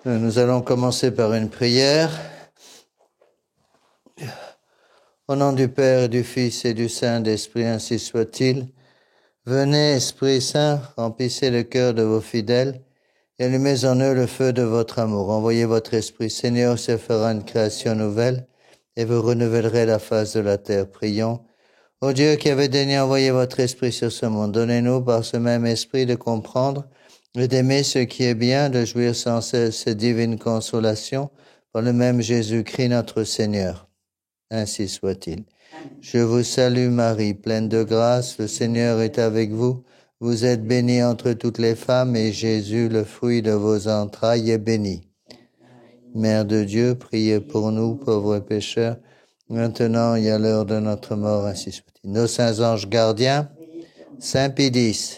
Nous allons commencer par une prière. Au nom du Père, du Fils et du Saint-Esprit, ainsi soit-il. Venez, Esprit Saint, remplissez le cœur de vos fidèles et allumez en eux le feu de votre amour. Envoyez votre Esprit, Seigneur, se fera une création nouvelle et vous renouvellerez la face de la terre. Prions. Ô Dieu qui avez daigné envoyer votre Esprit sur ce monde, donnez-nous par ce même Esprit de comprendre et d'aimer ce qui est bien, de jouir sans cesse cette divine consolation par le même Jésus-Christ notre Seigneur. Ainsi soit-il. Je vous salue Marie, pleine de grâce, le Seigneur est avec vous. Vous êtes bénie entre toutes les femmes et Jésus, le fruit de vos entrailles, est béni. Mère de Dieu, priez pour nous, pauvres pécheurs, maintenant et à l'heure de notre mort, ainsi soit-il. Nos saints anges gardiens, Saint Pédis,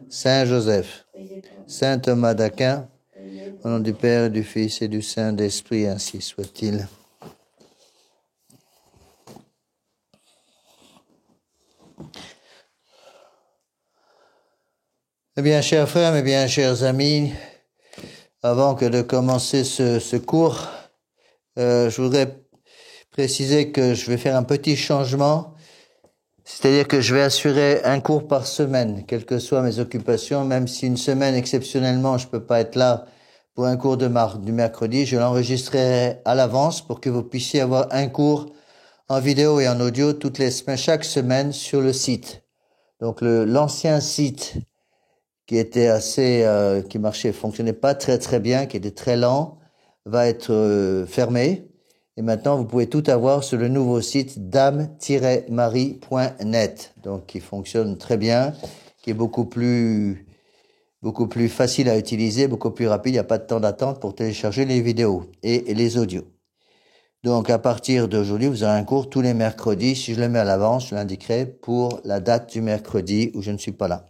Saint Joseph, Saint Thomas d'Aquin, au nom du Père, du Fils et du Saint-Esprit, ainsi soit-il. Eh bien, chers frères, mes bien chers amis, avant que de commencer ce cours, je voudrais préciser que je vais faire un petit changement, c'est-à-dire que je vais assurer un cours par semaine, quelles que soient mes occupations, même si une semaine, exceptionnellement, je peux pas être là pour un cours du mercredi, je l'enregistrerai à l'avance pour que vous puissiez avoir un cours en vidéo et en audio toutes les semaines, chaque semaine sur le site. Donc l'ancien site qui était qui fonctionnait pas très bien, qui était très lent, va être fermé. Et maintenant, vous pouvez tout avoir sur le nouveau site dame-marie.net. Donc, qui fonctionne très bien, qui est beaucoup plus facile à utiliser, beaucoup plus rapide. Il n'y a pas de temps d'attente pour télécharger les vidéos et les audios. Donc, à partir d'aujourd'hui, vous aurez un cours tous les mercredis. Si je le mets à l'avance, je l'indiquerai pour la date du mercredi où je ne suis pas là.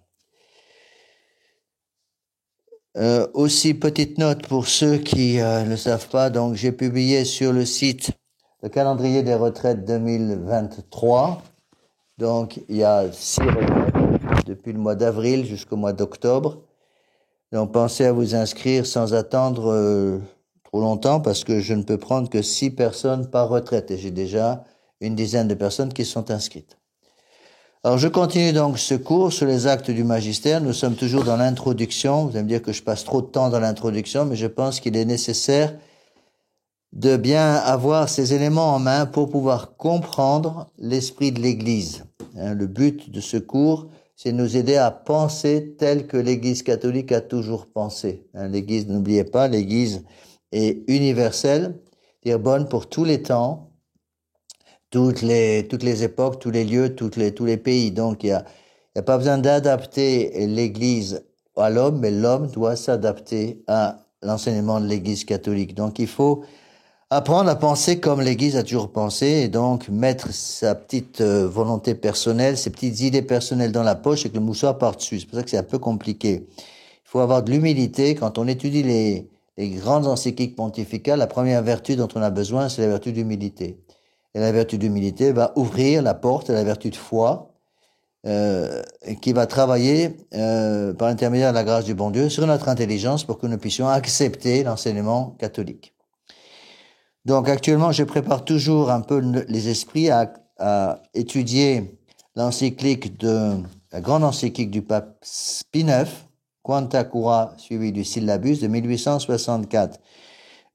Aussi, petite note pour ceux qui ne savent pas, donc j'ai publié sur le site le calendrier des retraites 2023. Donc, il y a 6 retraites depuis le mois d'avril jusqu'au mois d'octobre. Donc, pensez à vous inscrire sans attendre trop longtemps parce que je ne peux prendre que 6 personnes par retraite et j'ai déjà une dizaine de personnes qui sont inscrites. Alors, je continue donc ce cours sur les actes du magistère. Nous sommes toujours dans l'introduction. Vous allez me dire que je passe trop de temps dans l'introduction, mais je pense qu'il est nécessaire de bien avoir ces éléments en main pour pouvoir comprendre l'esprit de l'Église. Le but de ce cours, c'est de nous aider à penser tel que l'Église catholique a toujours pensé. L'Église, n'oubliez pas, l'Église est universelle, c'est-à-dire bonne pour tous les temps, toutes les époques, tous les lieux, tous les pays. Donc, il y a pas besoin d'adapter l'Église à l'homme, mais l'homme doit s'adapter à l'enseignement de l'Église catholique. Donc, il faut apprendre à penser comme l'Église a toujours pensé et donc mettre sa petite volonté personnelle, ses petites idées personnelles dans la poche et que le mouchoir par-dessus. C'est pour ça que c'est un peu compliqué. Il faut avoir de l'humilité. Quand on étudie les grandes encycliques pontificales, la première vertu dont on a besoin, c'est la vertu d'humilité. Et la vertu d'humilité va ouvrir la porte à la vertu de foi qui va travailler par l'intermédiaire de la grâce du bon Dieu sur notre intelligence pour que nous puissions accepter l'enseignement catholique. Donc actuellement, je prépare toujours un peu les esprits à étudier la grande encyclique du pape Pie IX, Quanta Cura, suivi du Syllabus de 1864.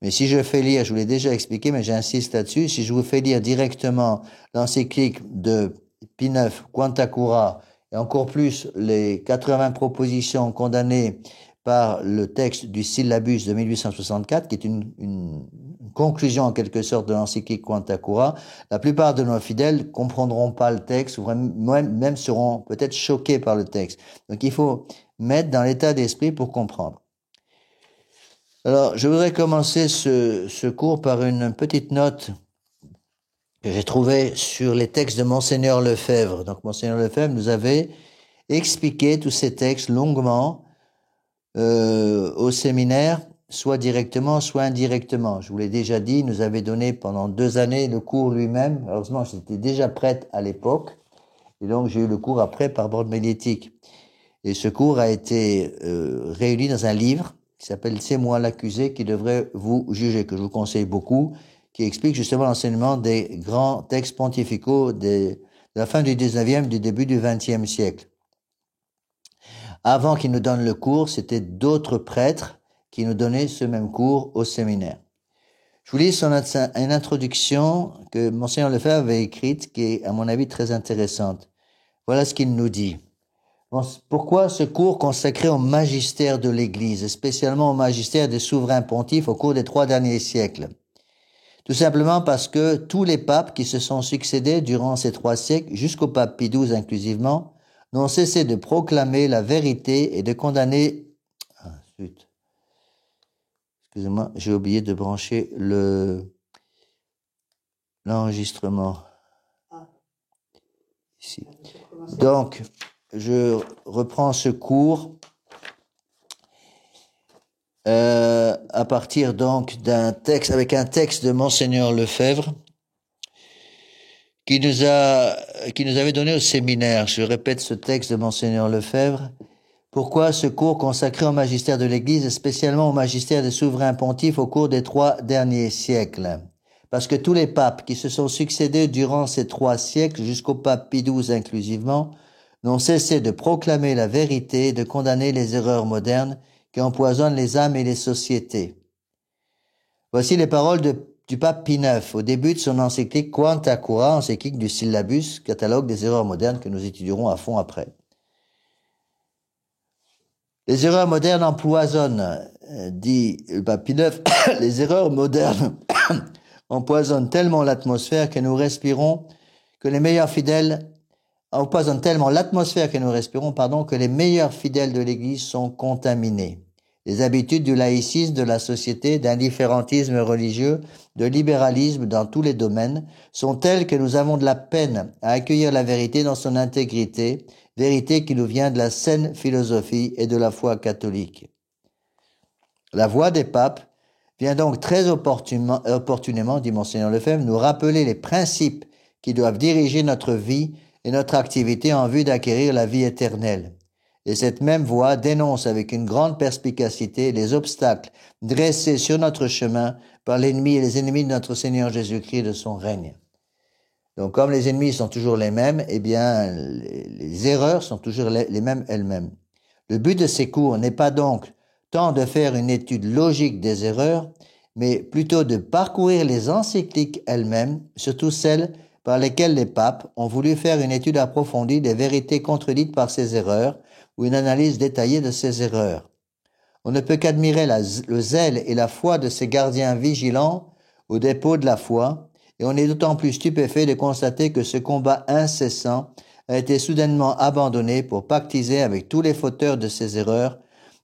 Mais si je fais lire, je vous l'ai déjà expliqué, mais j'insiste là-dessus, si je vous fais lire directement l'encyclique de Pie IX, Quanta Cura, et encore plus les 80 propositions condamnées par le texte du Syllabus de 1864, qui est une conclusion en quelque sorte de l'encyclique Quanta Cura, la plupart de nos fidèles comprendront pas le texte, ou même seront peut-être choqués par le texte. Donc il faut mettre dans l'état d'esprit pour comprendre. Alors, je voudrais commencer ce cours par une petite note que j'ai trouvée sur les textes de Monseigneur Lefebvre. Donc, Monseigneur Lefebvre nous avait expliqué tous ces textes longuement au séminaire, soit directement, soit indirectement. Je vous l'ai déjà dit, il nous avait donné pendant 2 années le cours lui-même. Heureusement, j'étais déjà prête à l'époque. Et donc, j'ai eu le cours après par bande médiatique. Et ce cours a été réuni dans un livre qui qui s'appelle C'est moi l'accusé qui devrait vous juger, que je vous conseille beaucoup, qui explique justement l'enseignement des grands textes pontificaux de la fin du 19e, du début du 20e siècle. Avant qu'il nous donne le cours, c'était d'autres prêtres qui nous donnaient ce même cours au séminaire. Je vous lis une introduction que Monseigneur Lefebvre avait écrite, qui est, à mon avis, très intéressante. Voilà ce qu'il nous dit. Pourquoi ce cours consacré au magistère de l'Église, et spécialement au magistère des souverains pontifes au cours des 3 derniers siècles? Tout simplement parce que tous les papes qui se sont succédés durant ces 3 siècles, jusqu'au pape Pie XII inclusivement, n'ont cessé de proclamer la vérité et de condamner... Ah, zut. Excusez-moi, j'ai oublié de brancher l'enregistrement. Ici. Donc, je reprends ce cours à partir donc d'un texte, avec un texte de Monseigneur Lefebvre qui nous avait donné au séminaire. Je répète ce texte de Monseigneur Lefebvre. Pourquoi ce cours consacré au magistère de l'Église et spécialement au magistère des souverains pontifes au cours des 3 derniers siècles? Parce que tous les papes qui se sont succédés durant ces 3 siècles, jusqu'au pape Pie XII inclusivement, n'ont cessé de proclamer la vérité et de condamner les erreurs modernes qui empoisonnent les âmes et les sociétés. Voici les paroles du pape Pie IX au début de son encyclique Quanta Cura, encyclique du syllabus, catalogue des erreurs modernes que nous étudierons à fond après. Les erreurs modernes empoisonnent, dit le pape Pie IX, les erreurs modernes empoisonnent tellement l'atmosphère que nous respirons que les meilleurs fidèles empoisonnent tellement l'atmosphère que nous respirons, que les meilleurs fidèles de l'Église sont contaminés. Les habitudes du laïcisme de la société, d'indifférentisme religieux, de libéralisme dans tous les domaines sont telles que nous avons de la peine à accueillir la vérité dans son intégrité, vérité qui nous vient de la saine philosophie et de la foi catholique. La voix des papes vient donc très opportunément, dit Monseigneur Lefebvre, nous rappeler les principes qui doivent diriger notre vie et notre activité en vue d'acquérir la vie éternelle. Et cette même voix dénonce avec une grande perspicacité les obstacles dressés sur notre chemin par l'ennemi et les ennemis de notre Seigneur Jésus-Christ et de son règne. Donc, comme les ennemis sont toujours les mêmes, eh bien, les erreurs sont toujours les mêmes elles-mêmes. Le but de ces cours n'est pas donc tant de faire une étude logique des erreurs, mais plutôt de parcourir les encycliques elles-mêmes, surtout celles par lesquelles les papes ont voulu faire une étude approfondie des vérités contredites par ces erreurs ou une analyse détaillée de ces erreurs. On ne peut qu'admirer le zèle et la foi de ces gardiens vigilants au dépôt de la foi, et on est d'autant plus stupéfait de constater que ce combat incessant a été soudainement abandonné pour pactiser avec tous les fauteurs de ces erreurs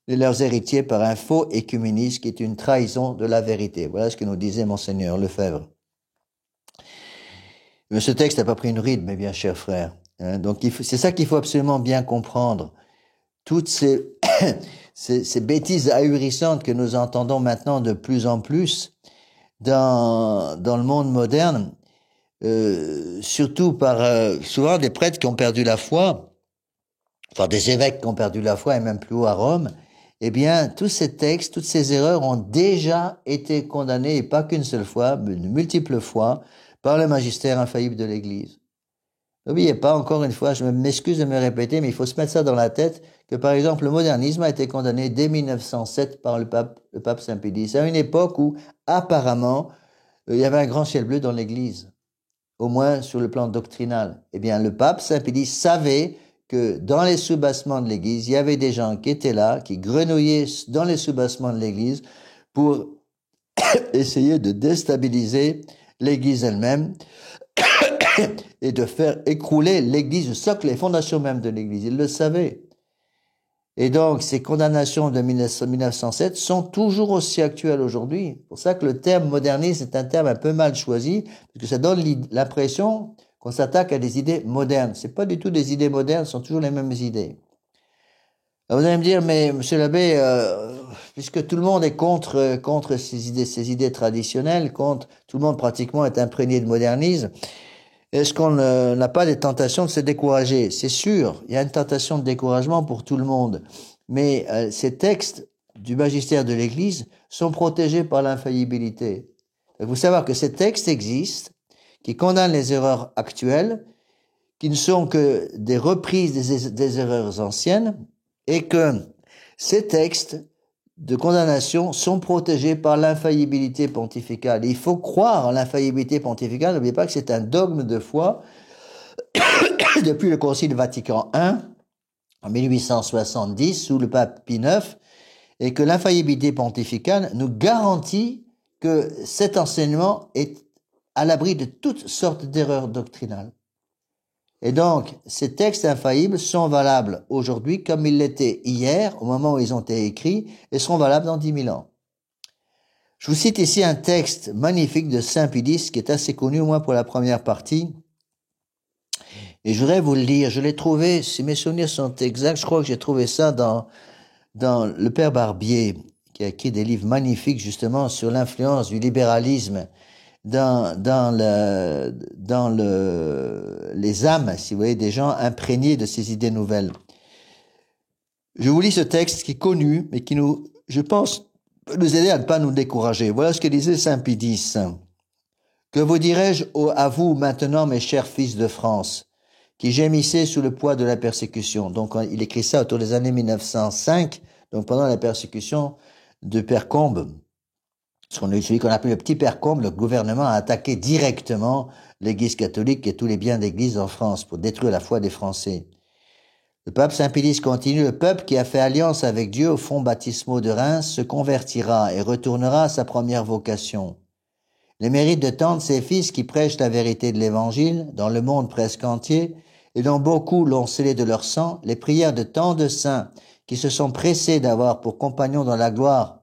et leurs héritiers par un faux écuménisme qui est une trahison de la vérité. Voilà ce que nous disait Monseigneur Lefebvre. Mais ce texte n'a pas pris une ride, mes bien chers frères. Donc c'est ça qu'il faut absolument bien comprendre. Toutes ces, ces bêtises ahurissantes que nous entendons maintenant de plus en plus dans le monde moderne, surtout par souvent des prêtres qui ont perdu la foi, enfin des évêques qui ont perdu la foi et même plus haut à Rome, eh bien tous ces textes, toutes ces erreurs ont déjà été condamnées, et pas qu'une seule fois, mais de multiples fois, par le magistère infaillible de l'Église. N'oubliez pas, encore une fois, je m'excuse de me répéter, mais il faut se mettre ça dans la tête, que par exemple le modernisme a été condamné dès 1907 par le pape Saint Pie X, à une époque où apparemment il y avait un grand ciel bleu dans l'Église, au moins sur le plan doctrinal. Eh bien, le pape Saint Pie X savait que dans les soubassements de l'Église, il y avait des gens qui étaient là, qui grenouillaient dans les soubassements de l'Église pour essayer de déstabiliser l'Église elle-même et de faire écrouler l'Église, le socle, les fondations même de l'Église. Il le savait. Et donc, ces condamnations de 1907 sont toujours aussi actuelles aujourd'hui. C'est pour ça que le terme modernisme est un terme un peu mal choisi, parce que ça donne l'impression qu'on s'attaque à des idées modernes. C'est pas du tout des idées modernes, ce sont toujours les mêmes idées. Alors vous allez me dire, mais monsieur l'abbé, puisque tout le monde est contre ces idées traditionnelles, tout le monde pratiquement est imprégné de modernisme, est-ce qu'on n'a pas des tentations de se décourager? C'est sûr, il y a une tentation de découragement pour tout le monde. Mais ces textes du magistère de l'Église sont protégés par l'infaillibilité. Il faut savoir que ces textes existent, qui condamnent les erreurs actuelles, qui ne sont que des reprises des erreurs anciennes, et que ces textes de condamnation sont protégés par l'infaillibilité pontificale. Et il faut croire en l'infaillibilité pontificale. N'oubliez pas que c'est un dogme de foi depuis le Concile Vatican I, en 1870, sous le pape Pie IX, et que l'infaillibilité pontificale nous garantit que cet enseignement est à l'abri de toutes sortes d'erreurs doctrinales. Et donc, ces textes infaillibles sont valables aujourd'hui comme ils l'étaient hier, au moment où ils ont été écrits, et seront valables dans 10 000 ans. Je vous cite ici un texte magnifique de Saint Pie, qui est assez connu, au moins pour la première partie. Et je voudrais vous le lire. Je l'ai trouvé, si mes souvenirs sont exacts, je crois que j'ai trouvé ça dans le Père Barbier, qui a écrit des livres magnifiques justement sur l'influence du libéralisme dans les âmes, si vous voyez, des gens imprégnés de ces idées nouvelles. Je vous lis ce texte qui est connu, mais qui nous, je pense, peut nous aider à ne pas nous décourager. Voilà ce que disait Saint Pie X. Que vous dirai-je à vous maintenant, mes chers fils de France, qui gémissez sous le poids de la persécution. Donc, il écrit ça autour des années 1905, donc pendant la persécution de Père Combes. Celui qu'on appelle le petit Père Combes, le gouvernement a attaqué directement l'Église catholique et tous les biens d'Église en France pour détruire la foi des Français. Le pape Saint Pie X continue, le peuple qui a fait alliance avec Dieu au fonds baptismaux de Reims se convertira et retournera à sa première vocation. Les mérites de tant de ses fils qui prêchent la vérité de l'Évangile dans le monde presque entier et dont beaucoup l'ont scellé de leur sang, les prières de tant de saints qui se sont pressés d'avoir pour compagnons dans la gloire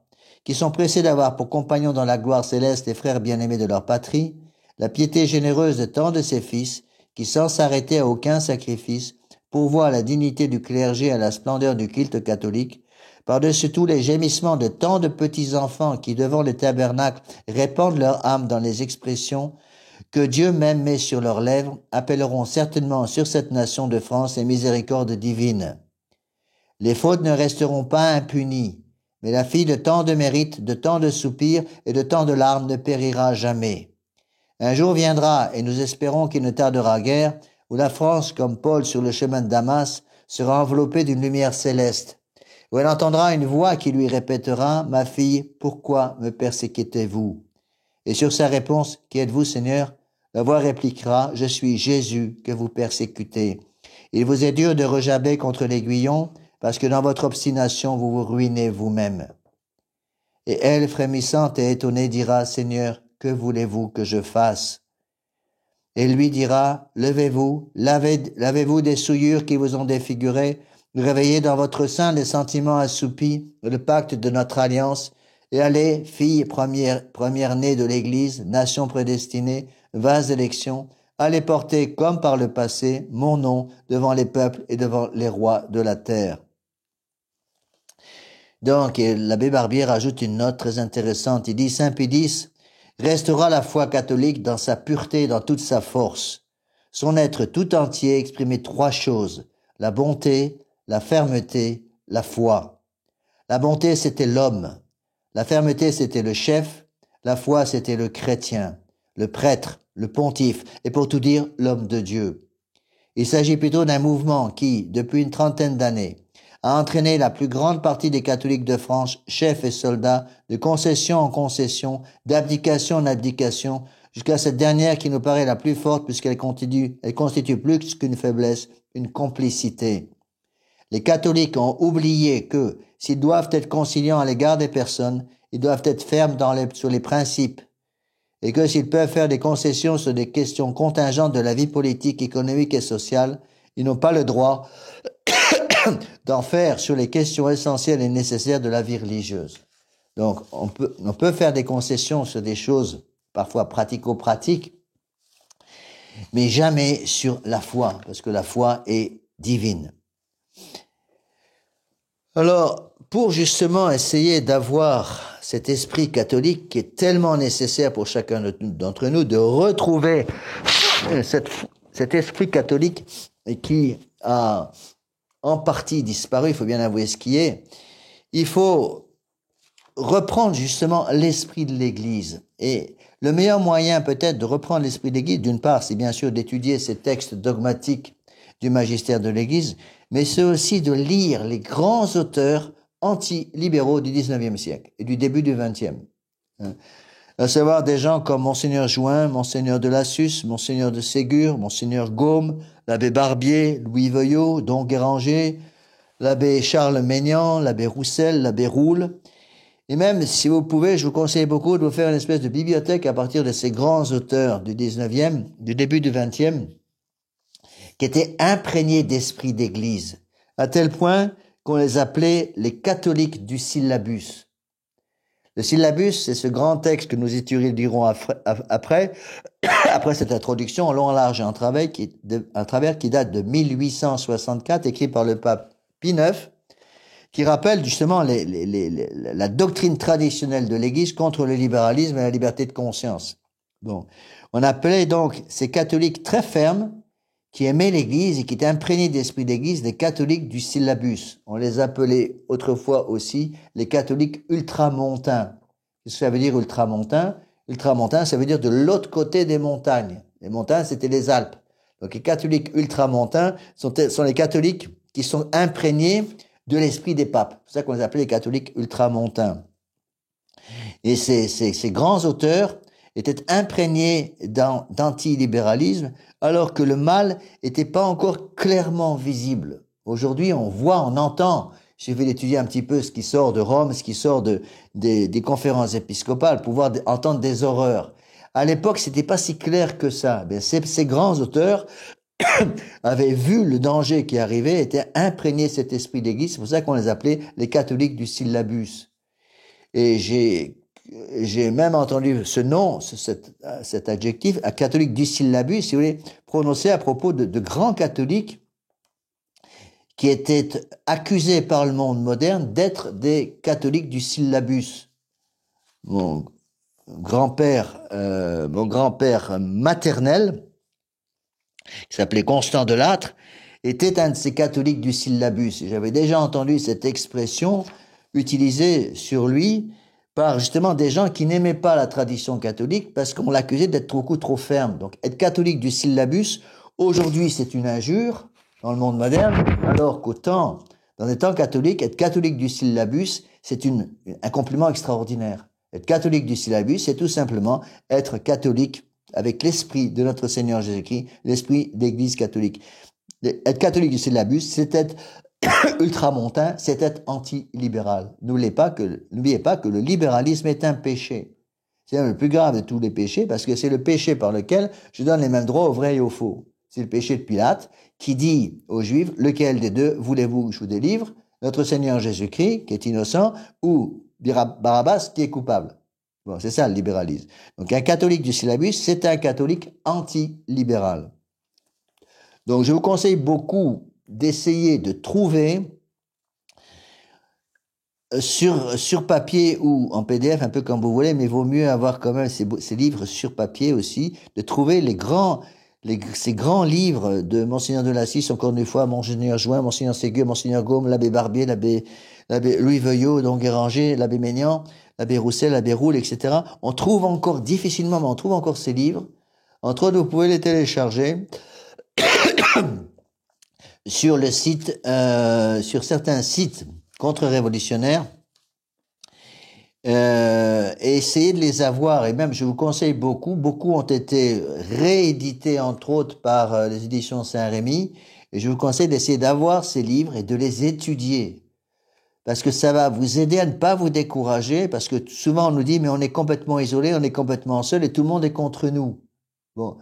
céleste les frères bien-aimés de leur patrie, la piété généreuse de tant de ses fils, qui sans s'arrêter à aucun sacrifice, pourvoient à la dignité du clergé et à la splendeur du culte catholique, par-dessus tous les gémissements de tant de petits-enfants qui, devant le tabernacle, répandent leur âme dans les expressions que Dieu même met sur leurs lèvres, appelleront certainement sur cette nation de France les miséricordes divines. Les fautes ne resteront pas impunies, mais la fille de tant de mérites, de tant de soupirs et de tant de larmes ne périra jamais. Un jour viendra, et nous espérons qu'il ne tardera guère, où la France, comme Paul sur le chemin de Damas, sera enveloppée d'une lumière céleste, où elle entendra une voix qui lui répétera « Ma fille, pourquoi me persécutez-vous » Et sur sa réponse « Qui êtes-vous, Seigneur ?» la voix répliquera « Je suis Jésus que vous persécutez. Il vous est dur de rejaber contre l'aiguillon, parce que dans votre obstination, vous vous ruinez vous-même. » Et elle, frémissante et étonnée, dira « Seigneur, que voulez-vous que je fasse ?» Et lui dira « Levez-vous, lavez-vous des souillures qui vous ont défiguré, réveillez dans votre sein les sentiments assoupis, le pacte de notre alliance, et allez, fille première-née de l'Église, nation prédestinée, vaste élection, allez porter, comme par le passé, mon nom devant les peuples et devant les rois de la terre. » Donc, l'abbé Barbier rajoute une note très intéressante. Il dit, Saint Pie X restera la foi catholique dans sa pureté et dans toute sa force. Son être tout entier exprimait trois choses, la bonté, la fermeté, la foi. La bonté, c'était l'homme. La fermeté, c'était le chef. La foi, c'était le chrétien, le prêtre, le pontife, et pour tout dire, l'homme de Dieu. Il s'agit plutôt d'un mouvement qui, depuis une trentaine d'années, a entraîné la plus grande partie des catholiques de France, chefs et soldats, de concession en concession, d'abdication en abdication, jusqu'à cette dernière qui nous paraît la plus forte puisqu'elle constitue plus qu'une faiblesse, une complicité. Les catholiques ont oublié que, s'ils doivent être conciliants à l'égard des personnes, ils doivent être fermes sur les principes, et que s'ils peuvent faire des concessions sur des questions contingentes de la vie politique, économique et sociale, ils n'ont pas le droit d'en faire sur les questions essentielles et nécessaires de la vie religieuse. Donc, on peut faire des concessions sur des choses parfois pratico-pratiques, mais jamais sur la foi, parce que la foi est divine. Alors, pour justement essayer d'avoir cet esprit catholique qui est tellement nécessaire pour chacun d'entre nous, de retrouver cet esprit catholique qui a en partie disparu, il faut bien avouer ce qui est, il faut reprendre justement l'esprit de l'Église. Et le meilleur moyen peut-être de reprendre l'esprit de l'Église, d'une part, c'est bien sûr d'étudier ces textes dogmatiques du magistère de l'Église, mais c'est aussi de lire les grands auteurs anti-libéraux du 19e siècle et du début du 20e. À savoir des gens comme Monseigneur Join, Monseigneur de Lassus, Monseigneur de Ségur, Monseigneur Gaume, l'abbé Barbier, Louis Veuillot, Don Guéranger, l'abbé Charles Maignan, l'abbé Roussel, l'abbé Roule. Et même, si vous pouvez, je vous conseille beaucoup de vous faire une espèce de bibliothèque à partir de ces grands auteurs du 19e, du début du 20e, qui étaient imprégnés d'esprit d'église, à tel point qu'on les appelait les catholiques du syllabus. Le syllabus, c'est ce grand texte que nous étudierons après cette introduction, en long, en large et en travers, qui date de 1864, écrit par le pape Pie IX, qui rappelle justement la doctrine traditionnelle de l'Église contre le libéralisme et la liberté de conscience. Bon. On appelait donc ces catholiques très fermes, qui aimaient l'Église et qui étaient imprégnés d'esprit d'Église, les catholiques du syllabus. On les appelait autrefois aussi les catholiques ultramontains. Qu'est-ce que ça veut dire ultramontain? Ultramontain, ça veut dire de l'autre côté des montagnes. Les montagnes, c'était les Alpes. Donc les catholiques ultramontains sont les catholiques qui sont imprégnés de l'esprit des papes. C'est pour ça qu'on les appelait les catholiques ultramontains. Et ces grands auteurs étaient imprégnés d'antilibéralisme, alors que le mal n'était pas encore clairement visible. Aujourd'hui, on voit, on entend. J'ai fait d'étudier un petit peu ce qui sort de Rome, ce qui sort des conférences épiscopales, pouvoir entendre des horreurs. À l'époque, c'était pas si clair que ça. Ben, ces grands auteurs avaient vu le danger qui arrivait, étaient imprégnés de cet esprit d'église. C'est pour ça qu'on les appelait les catholiques du syllabus. Et j'ai même entendu ce nom, cet adjectif, un catholique du syllabus, si vous voulez, prononcé à propos de grands catholiques qui étaient accusés par le monde moderne d'être des catholiques du syllabus. Mon grand-père maternel, qui s'appelait Constant Delattre, était un de ces catholiques du syllabus. Et j'avais déjà entendu cette expression utilisée sur lui par justement des gens qui n'aimaient pas la tradition catholique parce qu'on l'accusait d'être beaucoup trop ferme. Donc être catholique du syllabus, aujourd'hui c'est une injure dans le monde moderne, alors dans les temps catholiques, être catholique du syllabus, c'est un compliment extraordinaire. Être catholique du syllabus, c'est tout simplement être catholique avec l'esprit de notre Seigneur Jésus-Christ, l'esprit d'Église catholique. Être catholique du syllabus, c'est être ultramontain, c'est être anti-libéral. N'oubliez pas que le libéralisme est un péché. C'est le plus grave de tous les péchés parce que c'est le péché par lequel je donne les mêmes droits aux vrais et aux faux. C'est le péché de Pilate qui dit aux Juifs, lequel des deux voulez-vous que je vous délivre? Notre Seigneur Jésus-Christ, qui est innocent, ou Barabbas, qui est coupable. Bon, c'est ça le libéralisme. Donc un catholique du syllabus, c'est un catholique anti-libéral. Donc je vous conseille beaucoup d'essayer de trouver sur papier ou en PDF, un peu comme vous voulez, mais il vaut mieux avoir quand même ces livres sur papier aussi, de trouver ces grands livres de Monseigneur de Lassus, encore une fois, Monseigneur Join, Monseigneur Ségur, Monseigneur Gaume, l'abbé Barbier, l'abbé Louis Veuillot, Don Guéranger, l'abbé Maignan, l'abbé Roussel, l'abbé Roule, etc. On trouve encore difficilement, mais on trouve encore ces livres. Entre autres, vous pouvez les télécharger sur le site, sur certains sites contre-révolutionnaires, et essayer de les avoir. Et même, je vous conseille beaucoup ont été réédités, entre autres, par les éditions Saint-Rémy, et je vous conseille d'essayer d'avoir ces livres et de les étudier. Parce que ça va vous aider à ne pas vous décourager, parce que souvent on nous dit, mais on est complètement isolé, on est complètement seul, et tout le monde est contre nous. Bon.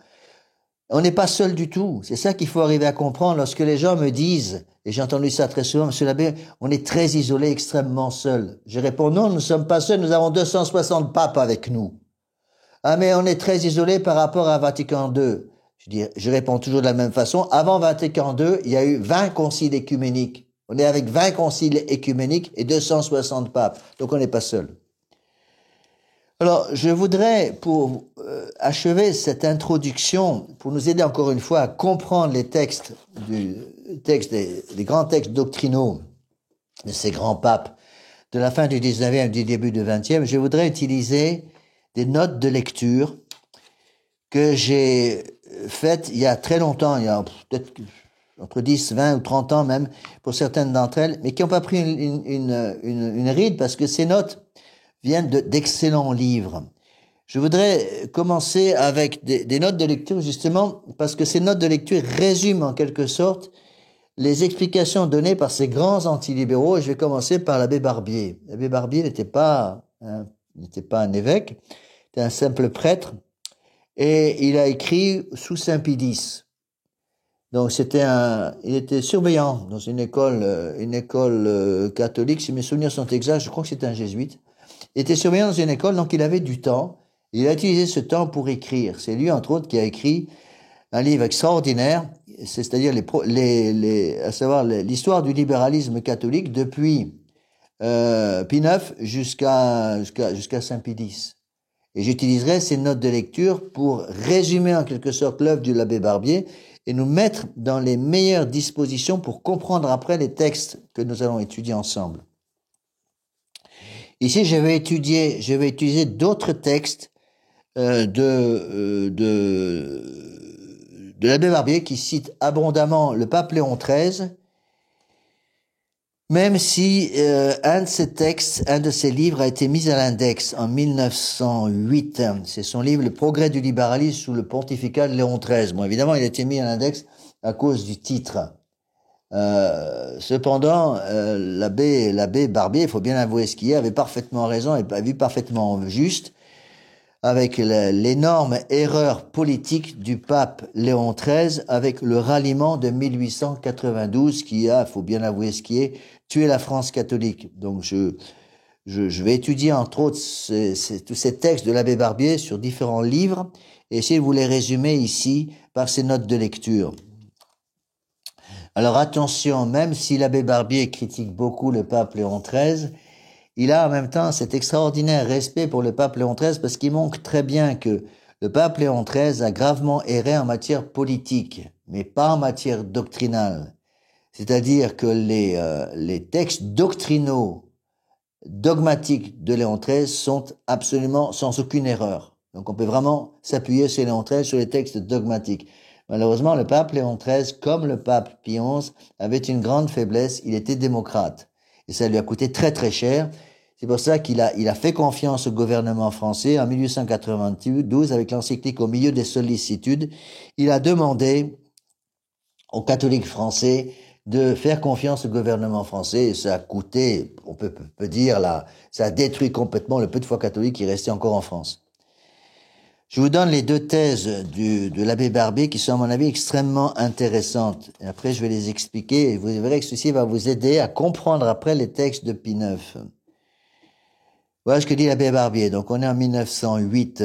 On n'est pas seul du tout. C'est ça qu'il faut arriver à comprendre. Lorsque les gens me disent, et j'ai entendu ça très souvent, Monsieur l'abbé, on est très isolé, extrêmement seul. Je réponds, non, nous ne sommes pas seuls, nous avons 260 papes avec nous. Ah, mais on est très isolé par rapport à Vatican II. Je réponds toujours de la même façon. Avant Vatican II, il y a eu 20 conciles écuméniques. On est avec 20 conciles écuméniques et 260 papes. Donc on n'est pas seul. Alors, je voudrais, pour achever cette introduction, pour nous aider encore une fois à comprendre les textes des grands textes doctrinaux de ces grands papes de la fin du 19e, du début du 20e, je voudrais utiliser des notes de lecture que j'ai faites il y a très longtemps, il y a peut-être entre 10, 20 ou 30 ans même, pour certaines d'entre elles, mais qui n'ont pas pris une ride parce que ces notes viennent d'excellents livres. Je voudrais commencer avec des notes de lecture, justement, parce que ces notes de lecture résument en quelque sorte les explications données par ces grands antilibéraux. Et je vais commencer par l'abbé Barbier. L'abbé Barbier n'était pas un évêque, c'était un simple prêtre, et il a écrit sous Saint-Pie X. Donc il était surveillant dans une école catholique, si mes souvenirs sont exacts, je crois que c'était un jésuite. Il était surveillant dans une école, donc il avait du temps. Il a utilisé ce temps pour écrire. C'est lui, entre autres, qui a écrit un livre extraordinaire, c'est-à-dire à savoir l'histoire du libéralisme catholique depuis Pie IX jusqu'à Saint-Pie X. Et j'utiliserai ces notes de lecture pour résumer en quelque sorte l'œuvre de l'abbé Barbier et nous mettre dans les meilleures dispositions pour comprendre après les textes que nous allons étudier ensemble. Ici, je vais utiliser d'autres textes de l'abbé Barbier qui cite abondamment le pape Léon XIII, même si un de ses livres a été mis à l'index en 1908. C'est son livre Le progrès du libéralisme sous le pontificat de Léon XIII. Bon, évidemment, il a été mis à l'index à cause du titre. Cependant, l'abbé Barbier, il faut bien avouer ce qu'il y avait parfaitement raison et vu parfaitement juste avec l'énorme erreur politique du pape Léon XIII avec le ralliement de 1892 qui a, il faut bien avouer ce qui est, tué la France catholique. Donc je vais étudier entre autres tous ces textes de l'abbé Barbier sur différents livres et essayer de vous les résumer ici par ces notes de lecture. Alors attention, même si l'abbé Barbier critique beaucoup le pape Léon XIII, il a en même temps cet extraordinaire respect pour le pape Léon XIII parce qu'il montre très bien que le pape Léon XIII a gravement erré en matière politique, mais pas en matière doctrinale. C'est-à-dire que les textes doctrinaux, dogmatiques de Léon XIII sont absolument sans aucune erreur. Donc on peut vraiment s'appuyer sur Léon XIII sur les textes dogmatiques. Malheureusement, le pape Léon XIII, comme le pape Pie XI, avait une grande faiblesse, il était démocrate. Et ça lui a coûté très très cher. C'est pour ça qu'il a fait confiance au gouvernement français en 1892 avec l'encyclique Au milieu des sollicitudes. Il a demandé aux catholiques français de faire confiance au gouvernement français et ça a coûté, on peut dire là, ça a détruit complètement le peu de foi catholique qui restait encore en France. Je vous donne les deux thèses de l'abbé Barbier qui sont à mon avis extrêmement intéressantes. Et après je vais les expliquer et vous verrez que ceci va vous aider à comprendre après les textes de Pie IX. Voilà ce que dit l'abbé Barbier. Donc on est en 1908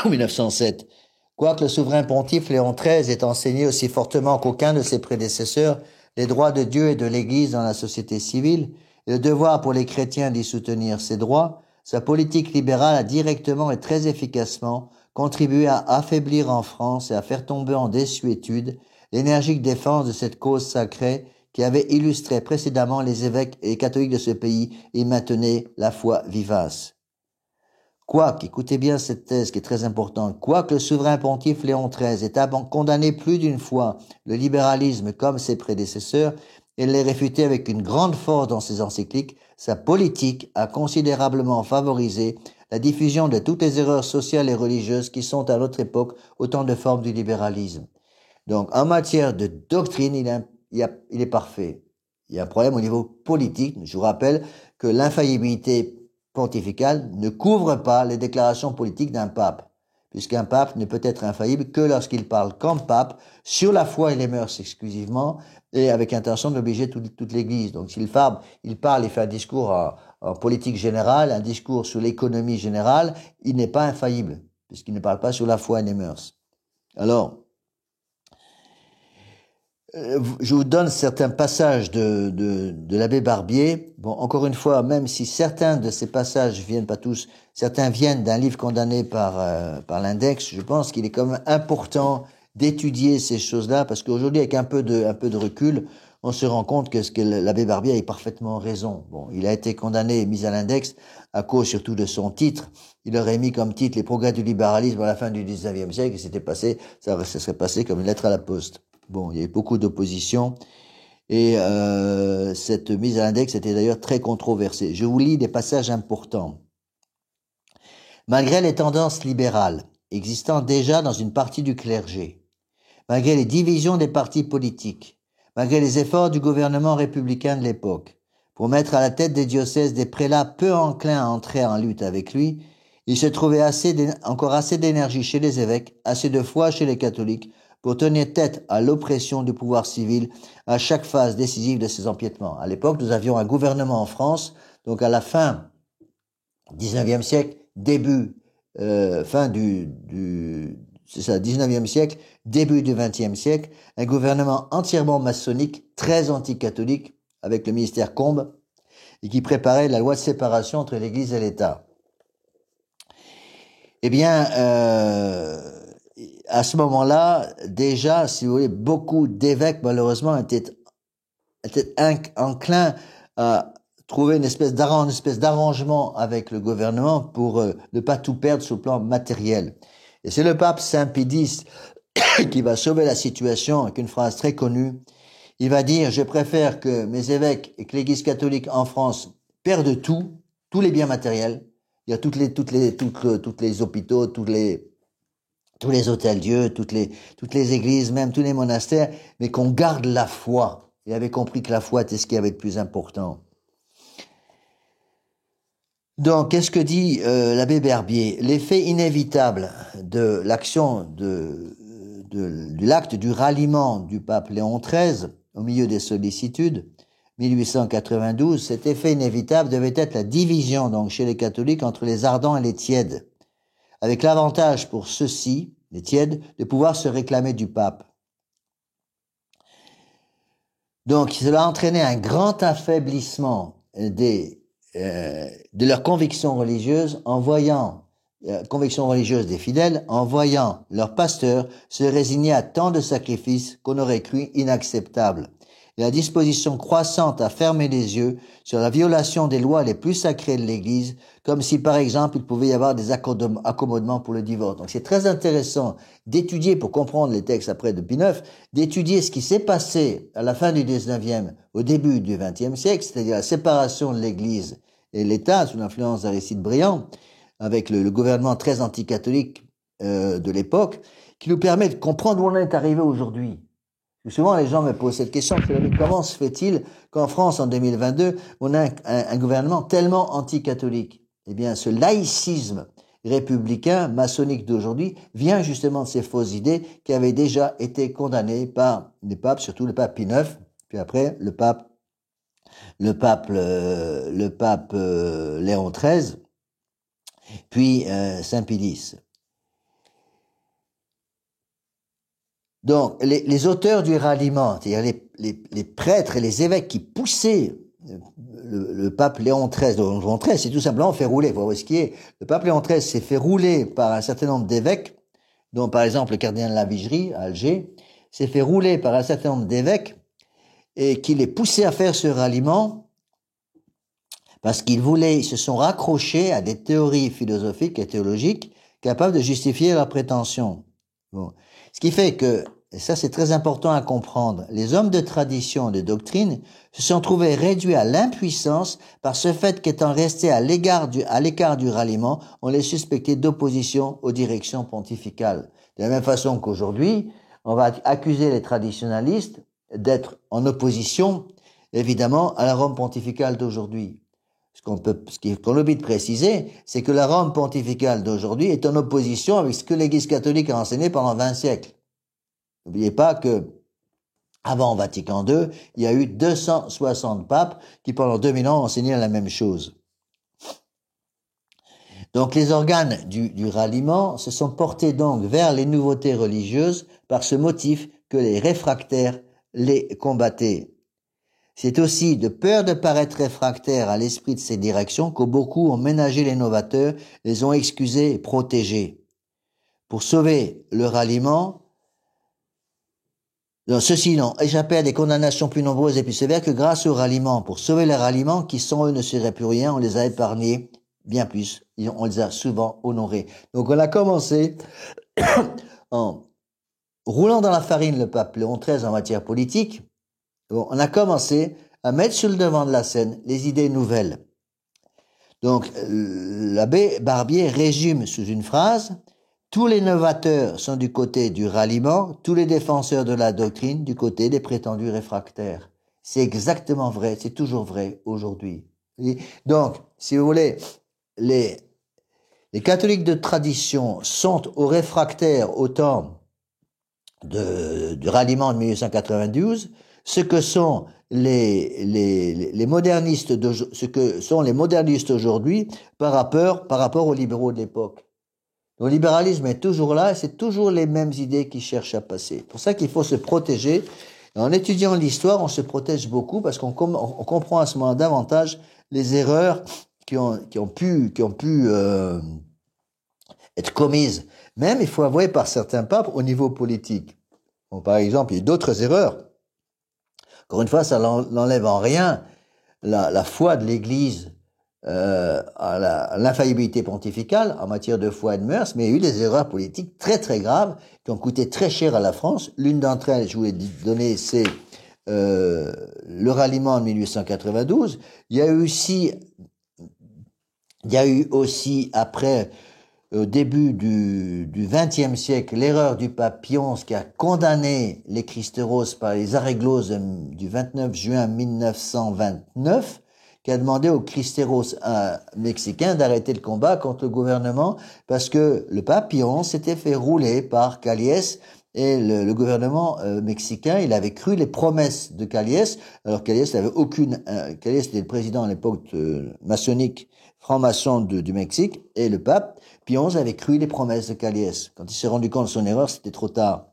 ou 1907. Quoique le souverain pontife Léon XIII ait enseigné aussi fortement qu'aucun de ses prédécesseurs les droits de Dieu et de l'Église dans la société civile et le devoir pour les chrétiens d'y soutenir ces droits, sa politique libérale a directement et très efficacement contribué à affaiblir en France et à faire tomber en désuétude l'énergique défense de cette cause sacrée qui avait illustré précédemment les évêques et les catholiques de ce pays et maintenait la foi vivace. Quoique, écoutez bien cette thèse qui est très importante, quoique le souverain pontife Léon XIII ait condamné plus d'une fois le libéralisme comme ses prédécesseurs et l'ait réfuté avec une grande force dans ses encycliques, sa politique a considérablement favorisé la diffusion de toutes les erreurs sociales et religieuses qui sont à notre époque autant de formes du libéralisme. Donc, en matière de doctrine, il est parfait. Il y a un problème au niveau politique. Je vous rappelle que l'infaillibilité pontificale ne couvre pas les déclarations politiques d'un pape, puisqu'un pape ne peut être infaillible que lorsqu'il parle comme pape sur la foi et les mœurs exclusivement et avec intention d'obliger toute l'Église. Donc s'il parle, il fait un discours en politique générale, un discours sur l'économie générale, il n'est pas infaillible, puisqu'il ne parle pas sur la foi et les mœurs. Alors, je vous donne certains passages de l'abbé Barbier. Bon, encore une fois, même si certains de ces passages viennent, pas tous, certains viennent d'un livre condamné par l'index, je pense qu'il est quand même important d'étudier ces choses-là, parce qu'aujourd'hui, avec un peu de recul, on se rend compte que ce que l'abbé Barbier a parfaitement raison. Bon, il a été condamné et mis à l'index à cause surtout de son titre. Il aurait mis comme titre les progrès du libéralisme à la fin du 19e siècle et ça serait passé comme une lettre à la poste. Bon, il y a eu beaucoup d'opposition et cette mise à l'index était d'ailleurs très controversée. Je vous lis des passages importants. Malgré les tendances libérales existant déjà dans une partie du clergé, malgré les divisions des partis politiques, malgré les efforts du gouvernement républicain de l'époque pour mettre à la tête des diocèses des prélats peu enclins à entrer en lutte avec lui, il se trouvait encore assez d'énergie chez les évêques, assez de foi chez les catholiques pour tenir tête à l'oppression du pouvoir civil à chaque phase décisive de ces empiètements. À l'époque, nous avions un gouvernement en France, donc à la fin du 19e siècle, fin c'est ça, 19e siècle, début du 20e siècle, un gouvernement entièrement maçonnique, très anticatholique, avec le ministère Combes, et qui préparait la loi de séparation entre l'Église et l'État. Eh bien, à ce moment-là, déjà, si vous voulez, beaucoup d'évêques, malheureusement, étaient enclins à trouver une espèce d'arrangement avec le gouvernement pour ne pas tout perdre sur le plan matériel. Et c'est le pape Saint Pie X qui va sauver la situation avec une phrase très connue. Il va dire, je préfère que mes évêques et que l'Église catholique en France perdent tous les biens matériels. Il y a toutes les hôpitaux, tous les hôtels-dieux, toutes les églises, même tous les monastères, mais qu'on garde la foi. Il avait compris que la foi était ce qui avait de plus important. Donc, qu'est-ce que dit l'abbé Barbier? L'effet inévitable de l'action de l'acte du ralliement du pape Léon XIII au milieu des sollicitudes, 1892, cet effet inévitable devait être la division donc chez les catholiques entre les ardents et les tièdes, avec l'avantage pour ceux-ci, les tièdes, de pouvoir se réclamer du pape. Donc, cela entraînait un grand affaiblissement de leurs convictions religieuses convictions religieuses des fidèles, en voyant leurs pasteurs se résigner à tant de sacrifices qu'on aurait cru inacceptables. Et la disposition croissante à fermer les yeux sur la violation des lois les plus sacrées de l'Église, comme si par exemple il pouvait y avoir des accommodements pour le divorce. Donc c'est très intéressant d'étudier, pour comprendre les textes après de Pie IX, d'étudier ce qui s'est passé à la fin du 19e, au début du 20e siècle, c'est-à-dire la séparation de l'Église et l'État sous l'influence d'Aristide Briand, avec le gouvernement très anticatholique de l'époque, qui nous permet de comprendre où on est arrivé aujourd'hui. Souvent, les gens me posent cette question, comment se fait-il qu'en France, en 2022, on a un gouvernement tellement anticatholique? Eh bien, ce laïcisme républicain, maçonnique d'aujourd'hui, vient justement de ces fausses idées qui avaient déjà été condamnées par les papes, surtout le pape Pie IX, puis après le pape Léon XIII, puis Saint Pie X. Donc, les auteurs du ralliement, c'est-à-dire les prêtres et les évêques qui poussaient le pape Léon XIII, donc Léon XIII, c'est tout simplement fait rouler. Vous voyez ce qui est. Le pape Léon XIII s'est fait rouler par un certain nombre d'évêques, dont par exemple le cardinal Lavigerie à Alger, s'est fait rouler par un certain nombre d'évêques et qui les poussaient à faire ce ralliement parce ils se sont raccrochés à des théories philosophiques et théologiques capables de justifier leurs prétentions. Bon. Ce qui fait que, et ça c'est très important à comprendre, les hommes de tradition et de doctrine se sont trouvés réduits à l'impuissance par ce fait qu'étant restés à l'écart du ralliement, on les suspectait d'opposition aux directions pontificales. De la même façon qu'aujourd'hui, on va accuser les traditionalistes d'être en opposition, évidemment, à la Rome pontificale d'aujourd'hui. Ce qu'on oublie de préciser, c'est que la Rome pontificale d'aujourd'hui est en opposition avec ce que l'Église catholique a enseigné pendant 20 siècles. N'oubliez pas que, avant Vatican II, il y a eu 260 papes qui pendant 2000 ans ont enseigné la même chose. Donc les organes du ralliement se sont portés donc vers les nouveautés religieuses par ce motif que les réfractaires les combattaient. C'est aussi de peur de paraître réfractaires à l'esprit de ces directions que beaucoup ont ménagé les novateurs, les ont excusés et protégés. Pour sauver le ralliement, Donc, ceux-ci n'ont échappé à des condamnations plus nombreuses et plus sévères que grâce aux ralliements. Pour sauver les ralliements, qui sans eux ne seraient plus rien, on les a épargnés bien plus. On les a souvent honorés. Donc on a commencé en roulant dans la farine le pape Léon XIII en matière politique. On a commencé à mettre sur le devant de la scène les idées nouvelles. Donc l'abbé Barbier résume sous une phrase: tous les novateurs sont du côté du ralliement, tous les défenseurs de la doctrine du côté des prétendus réfractaires. C'est exactement vrai, c'est toujours vrai aujourd'hui. Donc, si vous voulez, les catholiques de tradition sont aux réfractaires au temps du ralliement de 1892, ce que sont les modernistes ce que sont les modernistes aujourd'hui par rapport aux libéraux de l'époque. Le libéralisme est toujours là et c'est toujours les mêmes idées qui cherchent à passer. C'est pour ça qu'il faut se protéger. Et en étudiant l'histoire, on se protège beaucoup parce qu'on comprend à ce moment davantage les erreurs qui ont pu être commises. Même, il faut avouer, par certains papes au niveau politique. Bon, par exemple, il y a d'autres erreurs. Encore une fois, ça n'enlève en rien la foi de l'Église à l'infaillibilité pontificale en matière de foi et de mœurs, mais il y a eu des erreurs politiques très très graves qui ont coûté très cher à la France. L'une d'entre elles, je vous l'ai donné, c'est le ralliement de 1892. Il y a eu aussi après, au début du XXe siècle, l'erreur du pape Pion qui a condamné les Cristeros par les arreglos du 29 juin 1929, qui a demandé aux Cristeros mexicains d'arrêter le combat contre le gouvernement parce que le pape Pion s'était fait rouler par Calles et le gouvernement mexicain, il avait cru les promesses de Calles, alors Calles n'avait aucune... Calles était le président à l'époque maçonnique, franc-maçon du Mexique, et le pape Pion avait cru les promesses de Calles. Quand il s'est rendu compte de son erreur, c'était trop tard.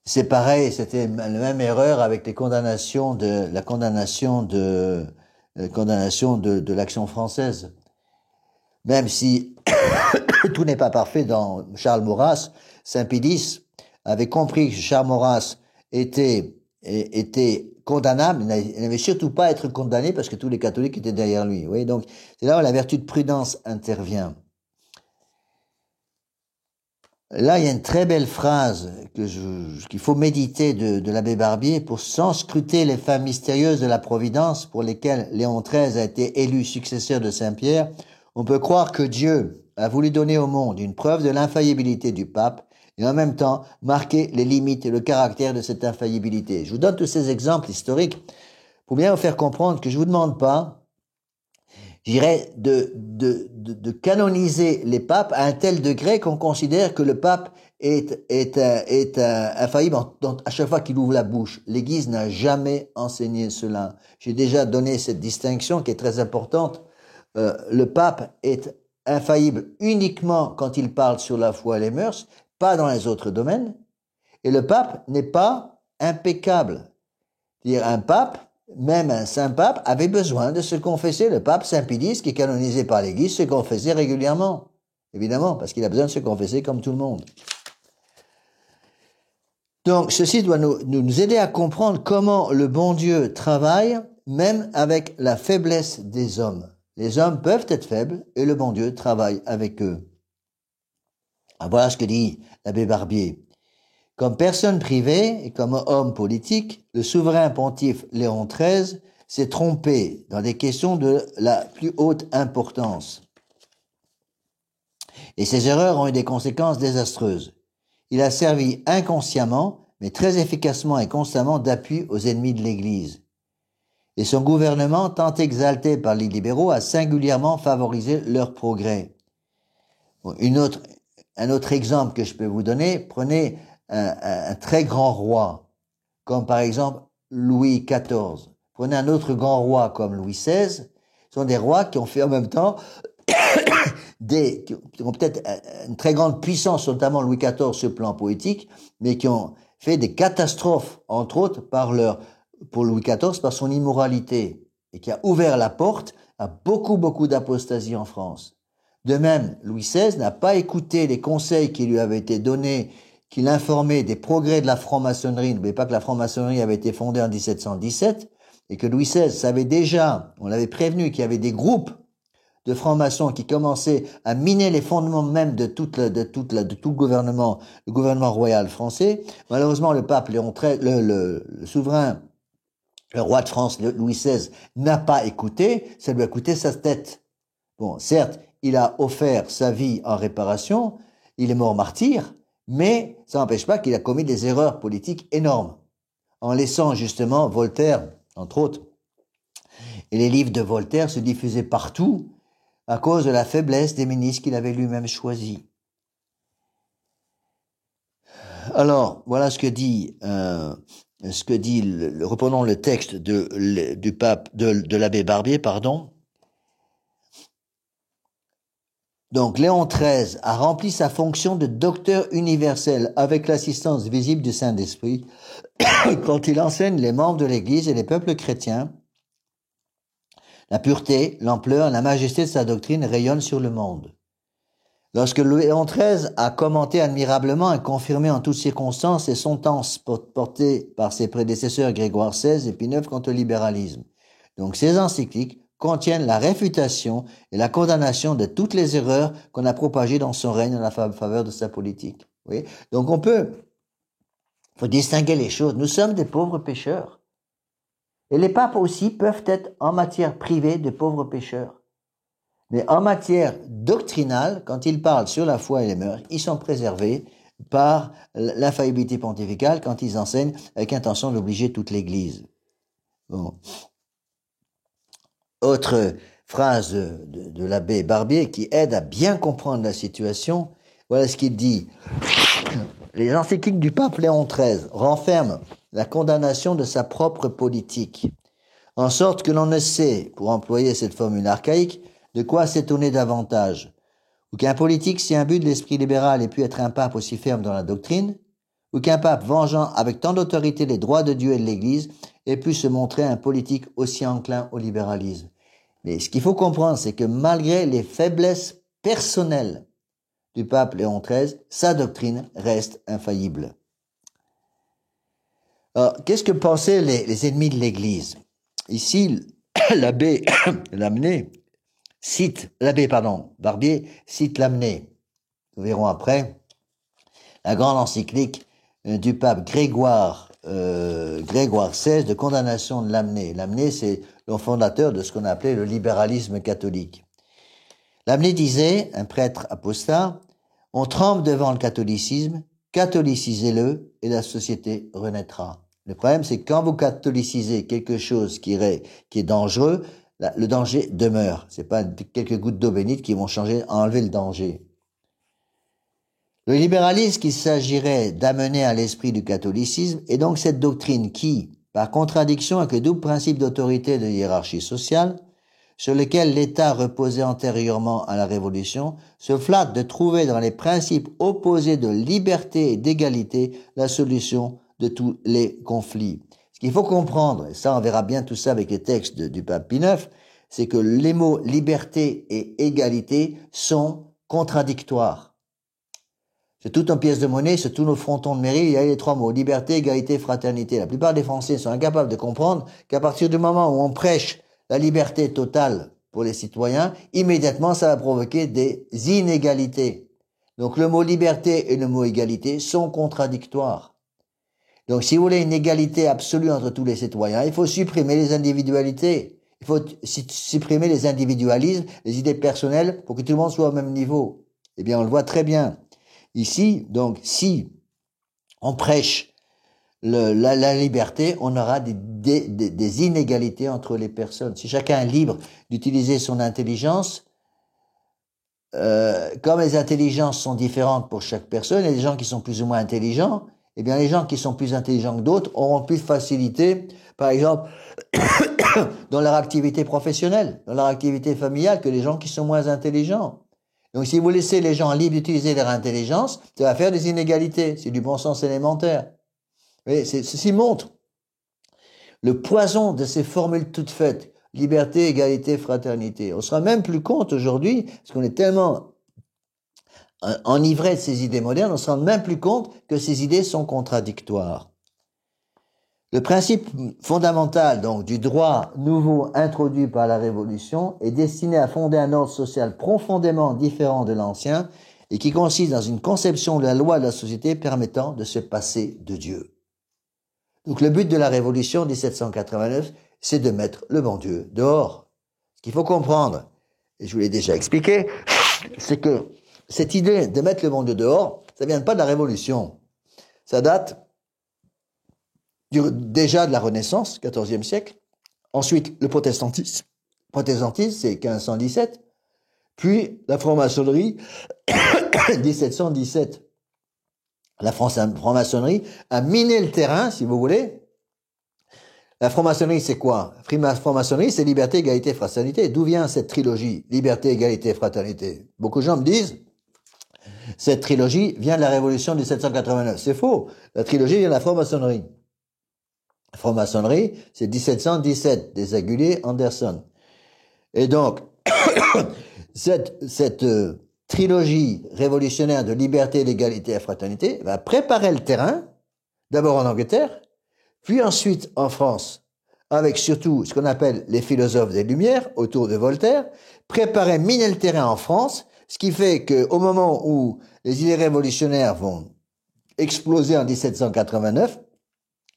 C'est pareil, c'était la même erreur avec la condamnation de l'Action française. Même si tout n'est pas parfait dans Charles Maurras, Saint-Pédis avait compris que Charles Maurras était condamnable, il n'avait surtout pas à être condamné parce que tous les catholiques étaient derrière lui. Oui, donc c'est là où la vertu de prudence intervient. Là, il y a une très belle phrase qu'il faut méditer de l'abbé Barbier pour sans scruter les fins mystérieuses de la providence pour lesquelles Léon XIII a été élu successeur de Saint-Pierre. On peut croire que Dieu a voulu donner au monde une preuve de l'infaillibilité du pape et en même temps marquer les limites et le caractère de cette infaillibilité. Je vous donne tous ces exemples historiques pour bien vous faire comprendre que je vous demande pas, je dirais, de canoniser les papes à un tel degré qu'on considère que le pape est infaillible à chaque fois qu'il ouvre la bouche. L'Église n'a jamais enseigné cela. J'ai déjà donné cette distinction qui est très importante. Le pape est infaillible uniquement quand il parle sur la foi et les mœurs, pas dans les autres domaines. Et le pape n'est pas impeccable. C'est-à-dire un pape, même un saint pape, avait besoin de se confesser. Le pape Saint-Pédis, qui est canonisé par l'Église, se confessait régulièrement. Évidemment, parce qu'il a besoin de se confesser comme tout le monde. Donc, ceci doit nous aider à comprendre comment le bon Dieu travaille, même avec la faiblesse des hommes. Les hommes peuvent être faibles et le bon Dieu travaille avec eux. Voilà ce que dit l'abbé Barbier. Comme personne privée et comme homme politique, le souverain pontife Léon XIII s'est trompé dans des questions de la plus haute importance. Et ses erreurs ont eu des conséquences désastreuses. Il a servi inconsciemment, mais très efficacement et constamment d'appui aux ennemis de l'Église. Et son gouvernement, tant exalté par les libéraux, a singulièrement favorisé leur progrès. Bon, un autre exemple que je peux vous donner, prenez un très grand roi, comme par exemple Louis XIV. Prenez un autre grand roi comme Louis XVI. Ce sont des rois qui ont fait en même temps qui ont peut-être une très grande puissance, notamment Louis XIV sur le plan politique, mais qui ont fait des catastrophes, entre autres pour Louis XIV, par son immoralité, et qui a ouvert la porte à beaucoup d'apostasie en France. De même, Louis XVI n'a pas écouté les conseils qui lui avaient été donnés, qu'il informait des progrès de la franc-maçonnerie. N'oubliez pas que la franc-maçonnerie avait été fondée en 1717 et que Louis XVI savait déjà, on l'avait prévenu, qu'il y avait des groupes de francs-maçons qui commençaient à miner les fondements même de tout le gouvernement royal français. Malheureusement, le pape Léon XIII, le souverain, le roi de France, Louis XVI, n'a pas écouté, ça lui a coûté sa tête. Bon, certes, il a offert sa vie en réparation, il est mort martyr, mais ça n'empêche pas qu'il a commis des erreurs politiques énormes, en laissant justement Voltaire, entre autres. Et les livres de Voltaire se diffusaient partout à cause de la faiblesse des ministres qu'il avait lui-même choisis. Alors, voilà ce que dit, reprenons le texte du pape, de l'abbé Barbier, pardon. Donc, Léon XIII a rempli sa fonction de docteur universel avec l'assistance visible du Saint-Esprit quand il enseigne les membres de l'Église et les peuples chrétiens. La pureté, l'ampleur, la majesté de sa doctrine rayonnent sur le monde. Lorsque Léon XIII a commenté admirablement et confirmé en toutes circonstances les sentences portées par ses prédécesseurs Grégoire XVI et Pie IX contre le libéralisme. Donc, ces encycliques contiennent la réfutation et la condamnation de toutes les erreurs qu'on a propagées dans son règne en la faveur de sa politique. Oui. Donc faut distinguer les choses. Nous sommes des pauvres pécheurs. Et les papes aussi peuvent être en matière privée de pauvres pécheurs. Mais en matière doctrinale, quand ils parlent sur la foi et les mœurs, ils sont préservés par l'infaillibilité pontificale quand ils enseignent avec intention d'obliger toute l'Église. Bon. Autre phrase de l'abbé Barbier qui aide à bien comprendre la situation. Voilà ce qu'il dit. Les encycliques du pape Léon XIII renferment la condamnation de sa propre politique, en sorte que l'on ne sait, pour employer cette formule archaïque, de quoi s'étonner davantage, ou qu'un politique si imbu de l'esprit libéral ait pu être un pape aussi ferme dans la doctrine, ou qu'un pape vengeant avec tant d'autorité les droits de Dieu et de l'Église ait pu se montrer un politique aussi enclin au libéralisme. Mais ce qu'il faut comprendre, c'est que malgré les faiblesses personnelles du pape Léon XIII, sa doctrine reste infaillible. Alors, qu'est-ce que pensaient les ennemis de l'Église? Ici, l'abbé Barbier cite Lamennais. Nous verrons après la grande encyclique du pape Grégoire XVI de condamnation de Lamennais. Lamennais, c'est le fondateur de ce qu'on appelait le libéralisme catholique. Lamennais disait, un prêtre apostat, « On tremble devant le catholicisme, catholicisez-le et la société renaîtra. » Le problème, c'est que quand vous catholicisez quelque chose qui est dangereux, le danger demeure. C'est pas quelques gouttes d'eau bénite qui vont enlever le danger. Le libéralisme qu'il s'agirait d'amener à l'esprit du catholicisme est donc cette doctrine qui, par contradiction avec le double principe d'autorité et de hiérarchie sociale, sur lequel l'État reposait antérieurement à la Révolution, se flatte de trouver dans les principes opposés de liberté et d'égalité la solution de tous les conflits. Ce qu'il faut comprendre, et ça on verra bien tout ça avec les textes du pape Pie IX, c'est que les mots liberté et égalité sont contradictoires. C'est toute une pièce de monnaie, c'est tous nos frontons de mairie, il y a les trois mots, liberté, égalité, fraternité. La plupart des Français sont incapables de comprendre qu'à partir du moment où on prêche la liberté totale pour les citoyens, immédiatement ça va provoquer des inégalités. Donc le mot liberté et le mot égalité sont contradictoires. Donc si vous voulez une égalité absolue entre tous les citoyens, il faut supprimer les individualités. Il faut supprimer les individualismes, les idées personnelles pour que tout le monde soit au même niveau. Eh bien, on le voit très bien. Ici, donc, si on prêche la liberté, on aura des inégalités entre les personnes. Si chacun est libre d'utiliser son intelligence, comme les intelligences sont différentes pour chaque personne, il y a des gens qui sont plus ou moins intelligents, eh bien les gens qui sont plus intelligents que d'autres auront plus de facilité, par exemple, dans leur activité professionnelle, dans leur activité familiale, que les gens qui sont moins intelligents. Donc si vous laissez les gens libres d'utiliser leur intelligence, ça va faire des inégalités. C'est du bon sens élémentaire. Oui, ceci montre le poison de ces formules toutes faites. Liberté, égalité, fraternité. On se rend même plus compte aujourd'hui, parce qu'on est tellement enivrés de ces idées modernes, on ne se rend même plus compte que ces idées sont contradictoires. Le principe fondamental donc du droit nouveau introduit par la Révolution est destiné à fonder un ordre social profondément différent de l'ancien et qui consiste dans une conception de la loi de la société permettant de se passer de Dieu. Donc le but de la Révolution 1789, c'est de mettre le bon Dieu dehors. Ce qu'il faut comprendre, et je vous l'ai déjà expliqué, c'est que cette idée de mettre le bon Dieu dehors, ça vient pas de la Révolution. Ça date déjà de la Renaissance, 14e siècle. Ensuite, le protestantisme. Le protestantisme, c'est 1517. Puis, la franc-maçonnerie, 1717. La franc-maçonnerie a miné le terrain, si vous voulez. La franc-maçonnerie, c'est quoi? La franc-maçonnerie, c'est liberté, égalité, fraternité. D'où vient cette trilogie? Liberté, égalité, fraternité. Beaucoup de gens me disent, cette trilogie vient de la Révolution de 1789. C'est faux. La trilogie vient de la franc-maçonnerie. La franc-maçonnerie, c'est 1717, des Aguilé, Anderson. Et donc, cette trilogie révolutionnaire de liberté, d'égalité et fraternité va préparer le terrain, d'abord en Angleterre, puis ensuite en France, avec surtout ce qu'on appelle les philosophes des Lumières, autour de Voltaire, préparer, miner le terrain en France, ce qui fait qu'au moment où les idées révolutionnaires vont exploser en 1789,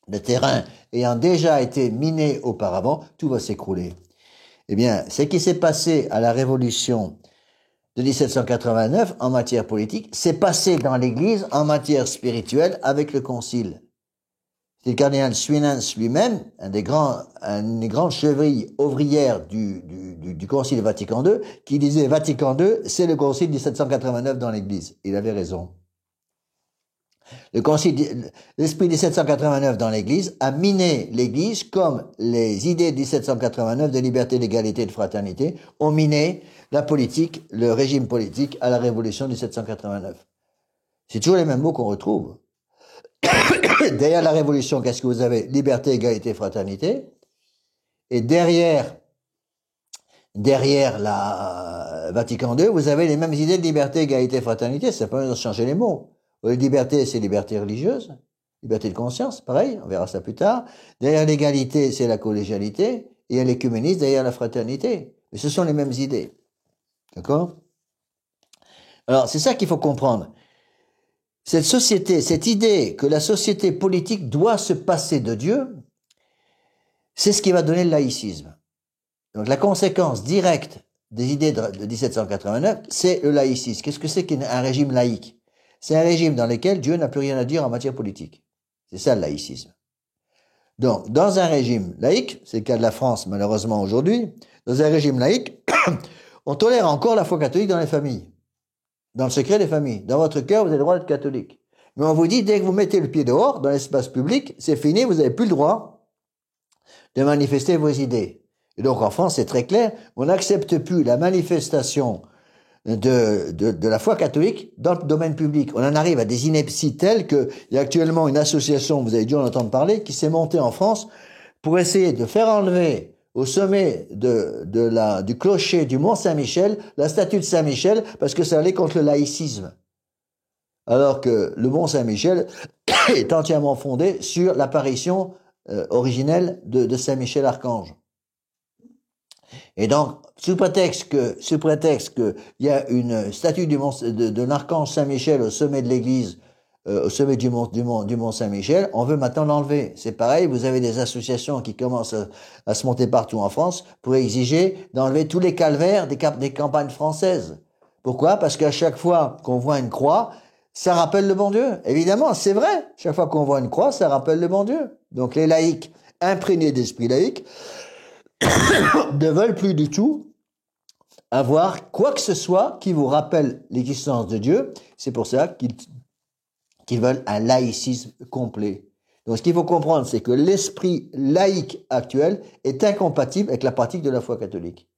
le terrain ayant déjà été miné auparavant, tout va s'écrouler. Eh bien, ce qui s'est passé à la Révolution de 1789 en matière politique, s'est passé dans l'Église en matière spirituelle avec le Concile. C'est le cardinal Suinens lui-même, une des grandes chevrilles ouvrières du Concile Vatican II, qui disait Vatican II, c'est le Concile 1789 dans l'Église. Il avait raison. L'esprit 1789 dans l'Église a miné l'Église comme les idées de 1789 de liberté, d'égalité et de fraternité ont miné la politique, le régime politique à la Révolution de 1789. C'est toujours les mêmes mots qu'on retrouve. Derrière la Révolution, qu'est-ce que vous avez? Liberté, égalité, fraternité. Et derrière la Vatican II, vous avez les mêmes idées de liberté, égalité, fraternité. Ça peut même changer les mots. La liberté, c'est liberté religieuse, liberté de conscience, pareil, on verra ça plus tard. Derrière l'égalité, c'est la collégialité, et il y a l'écuménisme derrière la fraternité. Mais ce sont les mêmes idées. D'accord? Alors, c'est ça qu'il faut comprendre. Cette société, cette idée que la société politique doit se passer de Dieu, c'est ce qui va donner le laïcisme. Donc, la conséquence directe des idées de 1789, c'est le laïcisme. Qu'est-ce que c'est qu'un régime laïque? C'est un régime dans lequel Dieu n'a plus rien à dire en matière politique. C'est ça le laïcisme. Donc, dans un régime laïque, c'est le cas de la France malheureusement aujourd'hui, dans un régime laïque, on tolère encore la foi catholique dans les familles, dans le secret des familles. Dans votre cœur, vous avez le droit d'être catholique. Mais on vous dit, dès que vous mettez le pied dehors, dans l'espace public, c'est fini, vous n'avez plus le droit de manifester vos idées. Et donc en France, c'est très clair, on n'accepte plus la manifestation de la foi catholique dans le domaine public. On en arrive à des inepties telles qu'il y a actuellement une association, vous avez dû en entendre parler, qui s'est montée en France pour essayer de faire enlever au sommet du clocher du Mont Saint-Michel la statue de Saint-Michel parce que ça allait contre le laïcisme. Alors que le Mont Saint-Michel est entièrement fondé sur l'apparition originelle de Saint-Michel Archange. Et donc, sous prétexte que il y a une statue de l'archange Saint-Michel au sommet de l'église, au sommet du mont Saint-Michel, on veut maintenant l'enlever. C'est pareil, vous avez des associations qui commencent à se monter partout en France pour exiger d'enlever tous les calvaires des campagnes françaises. Pourquoi? Parce qu'à chaque fois qu'on voit une croix, ça rappelle le bon Dieu. Évidemment, c'est vrai. Chaque fois qu'on voit une croix, ça rappelle le bon Dieu. Donc les laïcs, imprégnés d'esprit laïque, ne veulent plus du tout avoir quoi que ce soit qui vous rappelle l'existence de Dieu. C'est pour ça qu'ils veulent un laïcisme complet. Donc ce qu'il faut comprendre, c'est que l'esprit laïque actuel est incompatible avec la pratique de la foi catholique.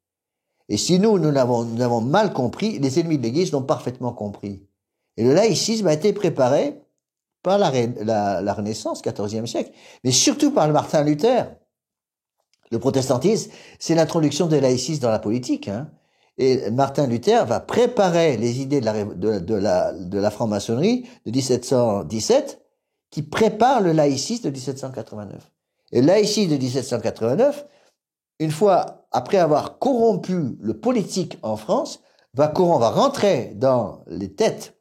Et si nous l'avons mal compris, les ennemis de l'Église l'ont parfaitement compris. Et le laïcisme a été préparé par la Renaissance, 14e siècle, mais surtout par le Martin Luther. Le protestantisme, c'est l'introduction des laïcistes dans la politique, hein. Et Martin Luther va préparer les idées de la franc-maçonnerie de 1717 qui prépare le laïcisme de 1789. Et le laïcisme de 1789, une fois après avoir corrompu le politique en France, va rentrer dans les têtes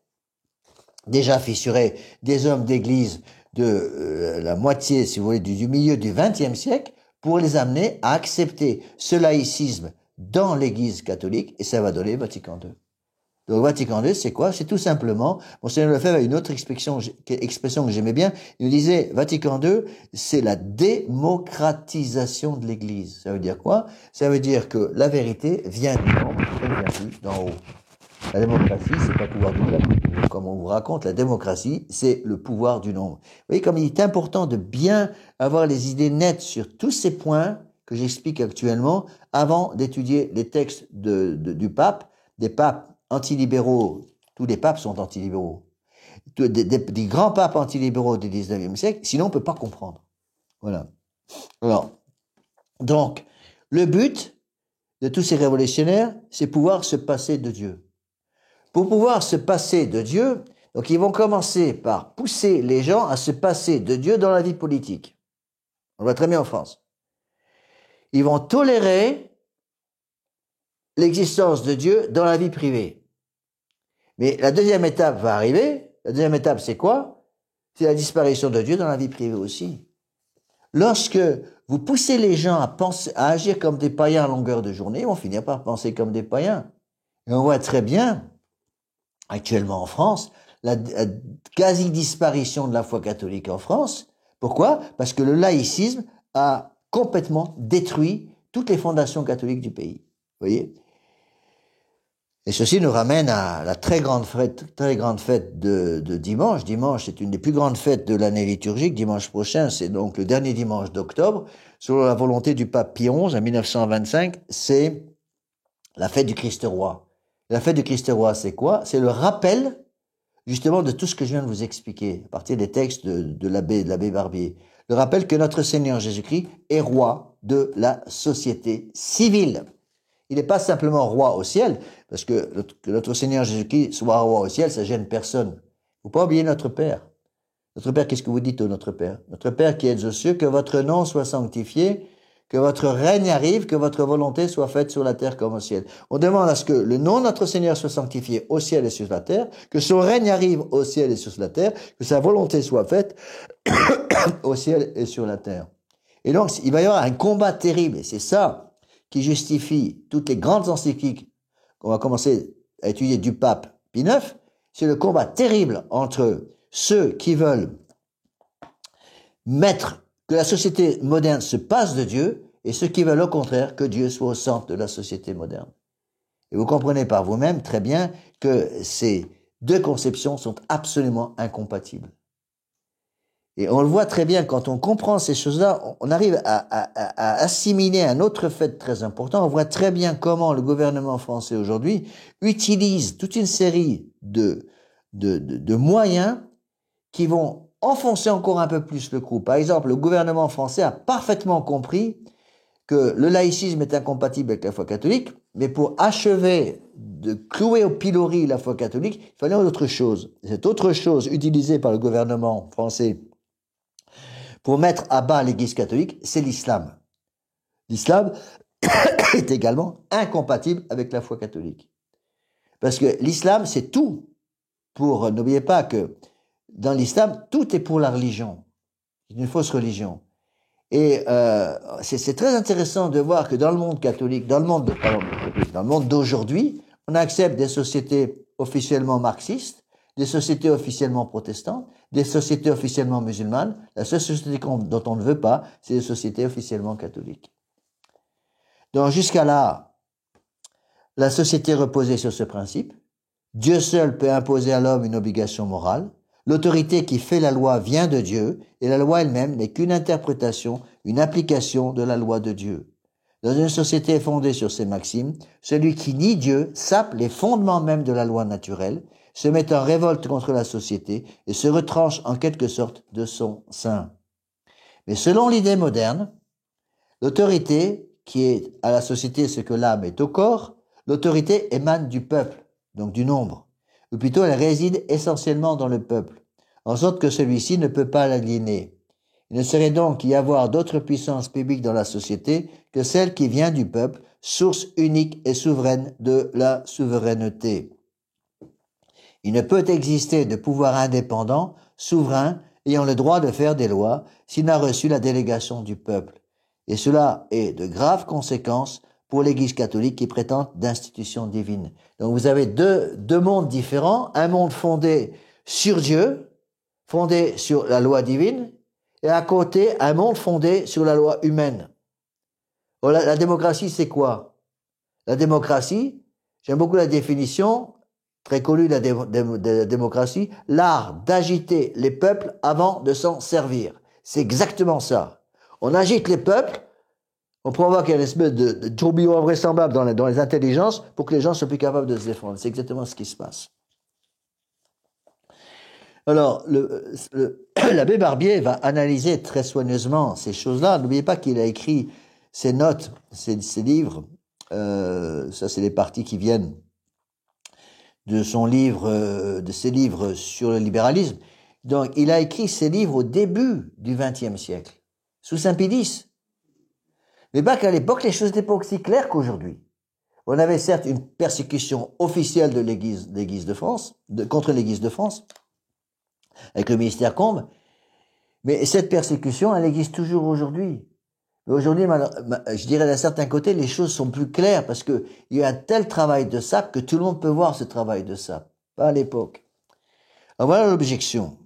déjà fissurées des hommes d'église de la moitié, si vous voulez, du milieu du XXe siècle, pour les amener à accepter ce laïcisme dans l'Église catholique, et ça va donner Vatican II. Donc Vatican II, c'est quoi? C'est tout simplement, Monseigneur Lefebvre a une autre expression que j'aimais bien, il nous disait, Vatican II, c'est la démocratisation de l'Église. Ça veut dire quoi? Ça veut dire que la vérité vient du nombre, elle vient plus d'en haut. La démocratie, c'est pas le pouvoir du peuple. Comme on vous raconte, la démocratie, c'est le pouvoir du nombre. Vous voyez comme il est important de bien avoir les idées nettes sur tous ces points que j'explique actuellement avant d'étudier les textes du pape, des papes antilibéraux. Tous les papes sont antilibéraux. Des grands papes antilibéraux du 19e siècle, sinon on peut pas comprendre. Voilà. Alors, donc, le but de tous ces révolutionnaires, c'est pouvoir se passer de Dieu. Pour pouvoir se passer de Dieu, donc ils vont commencer par pousser les gens à se passer de Dieu dans la vie politique. On le voit très bien en France. Ils vont tolérer l'existence de Dieu dans la vie privée. Mais la deuxième étape va arriver. La deuxième étape, c'est quoi? C'est la disparition de Dieu dans la vie privée aussi. Lorsque vous poussez les gens à penser, à agir comme des païens à longueur de journée, ils vont finir par penser comme des païens. Et on voit très bien actuellement en France, la quasi-disparition de la foi catholique en France. Pourquoi? Parce que le laïcisme a complètement détruit toutes les fondations catholiques du pays. Vous voyez? Et ceci nous ramène à la très grande fête de dimanche. Dimanche, c'est une des plus grandes fêtes de l'année liturgique. Dimanche prochain, c'est donc le dernier dimanche d'octobre. Selon la volonté du pape Pie XI, en 1925, c'est la fête du Christ roi. La fête du Christ roi, c'est quoi? C'est le rappel, justement, de tout ce que je viens de vous expliquer, à partir des textes de l'abbé Barbier. Le rappel que notre Seigneur Jésus-Christ est roi de la société civile. Il n'est pas simplement roi au ciel, parce que notre Seigneur Jésus-Christ soit roi au ciel, ça gêne personne. Il ne faut pas oublier notre Père. Notre Père, qu'est-ce que vous dites au Notre Père? Notre Père qui êtes aux cieux, que votre nom soit sanctifié, que votre règne arrive, que votre volonté soit faite sur la terre comme au ciel. On demande à ce que le nom de notre Seigneur soit sanctifié au ciel et sur la terre, que son règne arrive au ciel et sur la terre, que sa volonté soit faite au ciel et sur la terre. Et donc, il va y avoir un combat terrible, et c'est ça qui justifie toutes les grandes encycliques qu'on va commencer à étudier du pape Pie IX, c'est le combat terrible entre ceux qui veulent mettre que la société moderne se passe de Dieu et ceux qui veulent au contraire que Dieu soit au centre de la société moderne. Et vous comprenez par vous-même très bien que ces deux conceptions sont absolument incompatibles. Et on le voit très bien quand on comprend ces choses-là, on arrive à assimiler un autre fait très important. On voit très bien comment le gouvernement français aujourd'hui utilise toute une série de moyens qui vont enfoncer encore un peu plus le clou. Par exemple, le gouvernement français a parfaitement compris que le laïcisme est incompatible avec la foi catholique, mais pour achever de clouer au pilori la foi catholique, il fallait autre chose. Cette autre chose utilisée par le gouvernement français pour mettre à bas l'Église catholique, c'est l'islam. L'islam est également incompatible avec la foi catholique. Parce que l'islam, c'est tout. N'oubliez pas que dans l'islam, tout est pour la religion. C'est une fausse religion. Et c'est très intéressant de voir que dans le monde catholique, dans le monde d'aujourd'hui, on accepte des sociétés officiellement marxistes, des sociétés officiellement protestantes, des sociétés officiellement musulmanes. La seule société dont on ne veut pas, c'est les sociétés officiellement catholiques. Donc jusqu'à là, la société reposait sur ce principe. Dieu seul peut imposer à l'homme une obligation morale. L'autorité qui fait la loi vient de Dieu, et la loi elle-même n'est qu'une interprétation, une application de la loi de Dieu. Dans une société fondée sur ces maximes, celui qui nie Dieu sape les fondements même de la loi naturelle, se met en révolte contre la société et se retranche en quelque sorte de son sein. Mais selon l'idée moderne, l'autorité, qui est à la société ce que l'âme est au corps, L'autorité émane du peuple, donc du nombre, ou plutôt elle réside essentiellement dans le peuple, en sorte que celui-ci ne peut pas l'aliéner. Il ne saurait donc y avoir d'autre puissance publique dans la société que celle qui vient du peuple, source unique et souveraine de la souveraineté. Il ne peut exister de pouvoir indépendant, souverain, ayant le droit de faire des lois, s'il n'a reçu la délégation du peuple. Et cela est de graves conséquences pour l'Église catholique qui prétend d'institutions divines. Donc vous avez deux mondes différents, un monde fondé sur Dieu, fondé sur la loi divine, et à côté, un monde fondé sur la loi humaine. La démocratie, c'est quoi? La démocratie, j'aime beaucoup la définition, très connue de la démocratie, l'art d'agiter les peuples avant de s'en servir. C'est exactement ça. On agite les peuples, on provoque une espèce de tourbillon invraisemblable dans les intelligences pour que les gens soient plus capables de se défendre. C'est exactement ce qui se passe. Alors, l'abbé Barbier va analyser très soigneusement ces choses-là. N'oubliez pas qu'il a écrit ses notes, ses livres. Ça, c'est les parties qui viennent de son livre, de ses livres sur le libéralisme. Donc, il a écrit ses livres au début du XXe siècle, sous Saint-Pie X. Mais pas qu'à l'époque, les choses n'étaient pas aussi claires qu'aujourd'hui. On avait certes une persécution officielle de l'Église de France, contre l'Église de France, avec le ministère Combes, mais cette persécution, elle existe toujours aujourd'hui. Mais aujourd'hui, je dirais d'un certain côté, les choses sont plus claires parce qu'il y a un tel travail de sape que tout le monde peut voir ce travail de sape. Pas à l'époque. Alors voilà l'objection.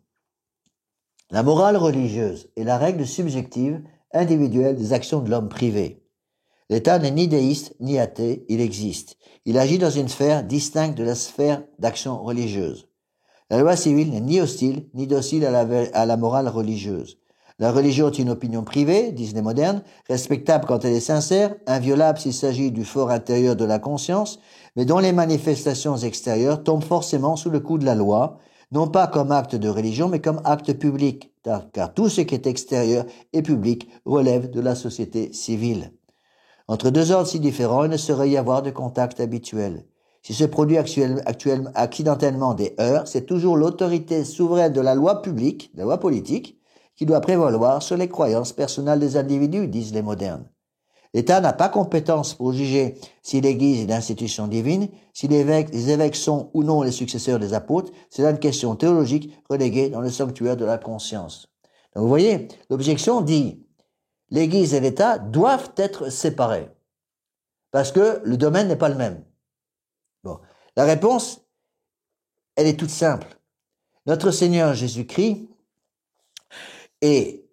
La morale religieuse est la règle subjective, individuelle des actions de l'homme privé. L'État n'est ni déiste ni athée, il existe. Il agit dans une sphère distincte de la sphère d'action religieuse. La loi civile n'est ni hostile ni docile à la morale religieuse. La religion est une opinion privée, disent les modernes, respectable quand elle est sincère, inviolable s'il s'agit du fort intérieur de la conscience, mais dont les manifestations extérieures tombent forcément sous le coup de la loi, non pas comme acte de religion, mais comme acte public, car tout ce qui est extérieur et public relève de la société civile. Entre deux ordres si différents, il ne saurait y avoir de contact habituel. Si se produit accidentellement des heurts, c'est toujours l'autorité souveraine de la loi publique, de la loi politique, qui doit prévaloir sur les croyances personnelles des individus, disent les modernes. L'État n'a pas compétence pour juger si l'Église est d'institution divine, si les évêques sont ou non les successeurs des apôtres, c'est là une question théologique reléguée dans le sanctuaire de la conscience. Donc vous voyez, l'objection dit, l'Église et l'État doivent être séparés, parce que le domaine n'est pas le même. Bon, la réponse, elle est toute simple. Notre Seigneur Jésus-Christ est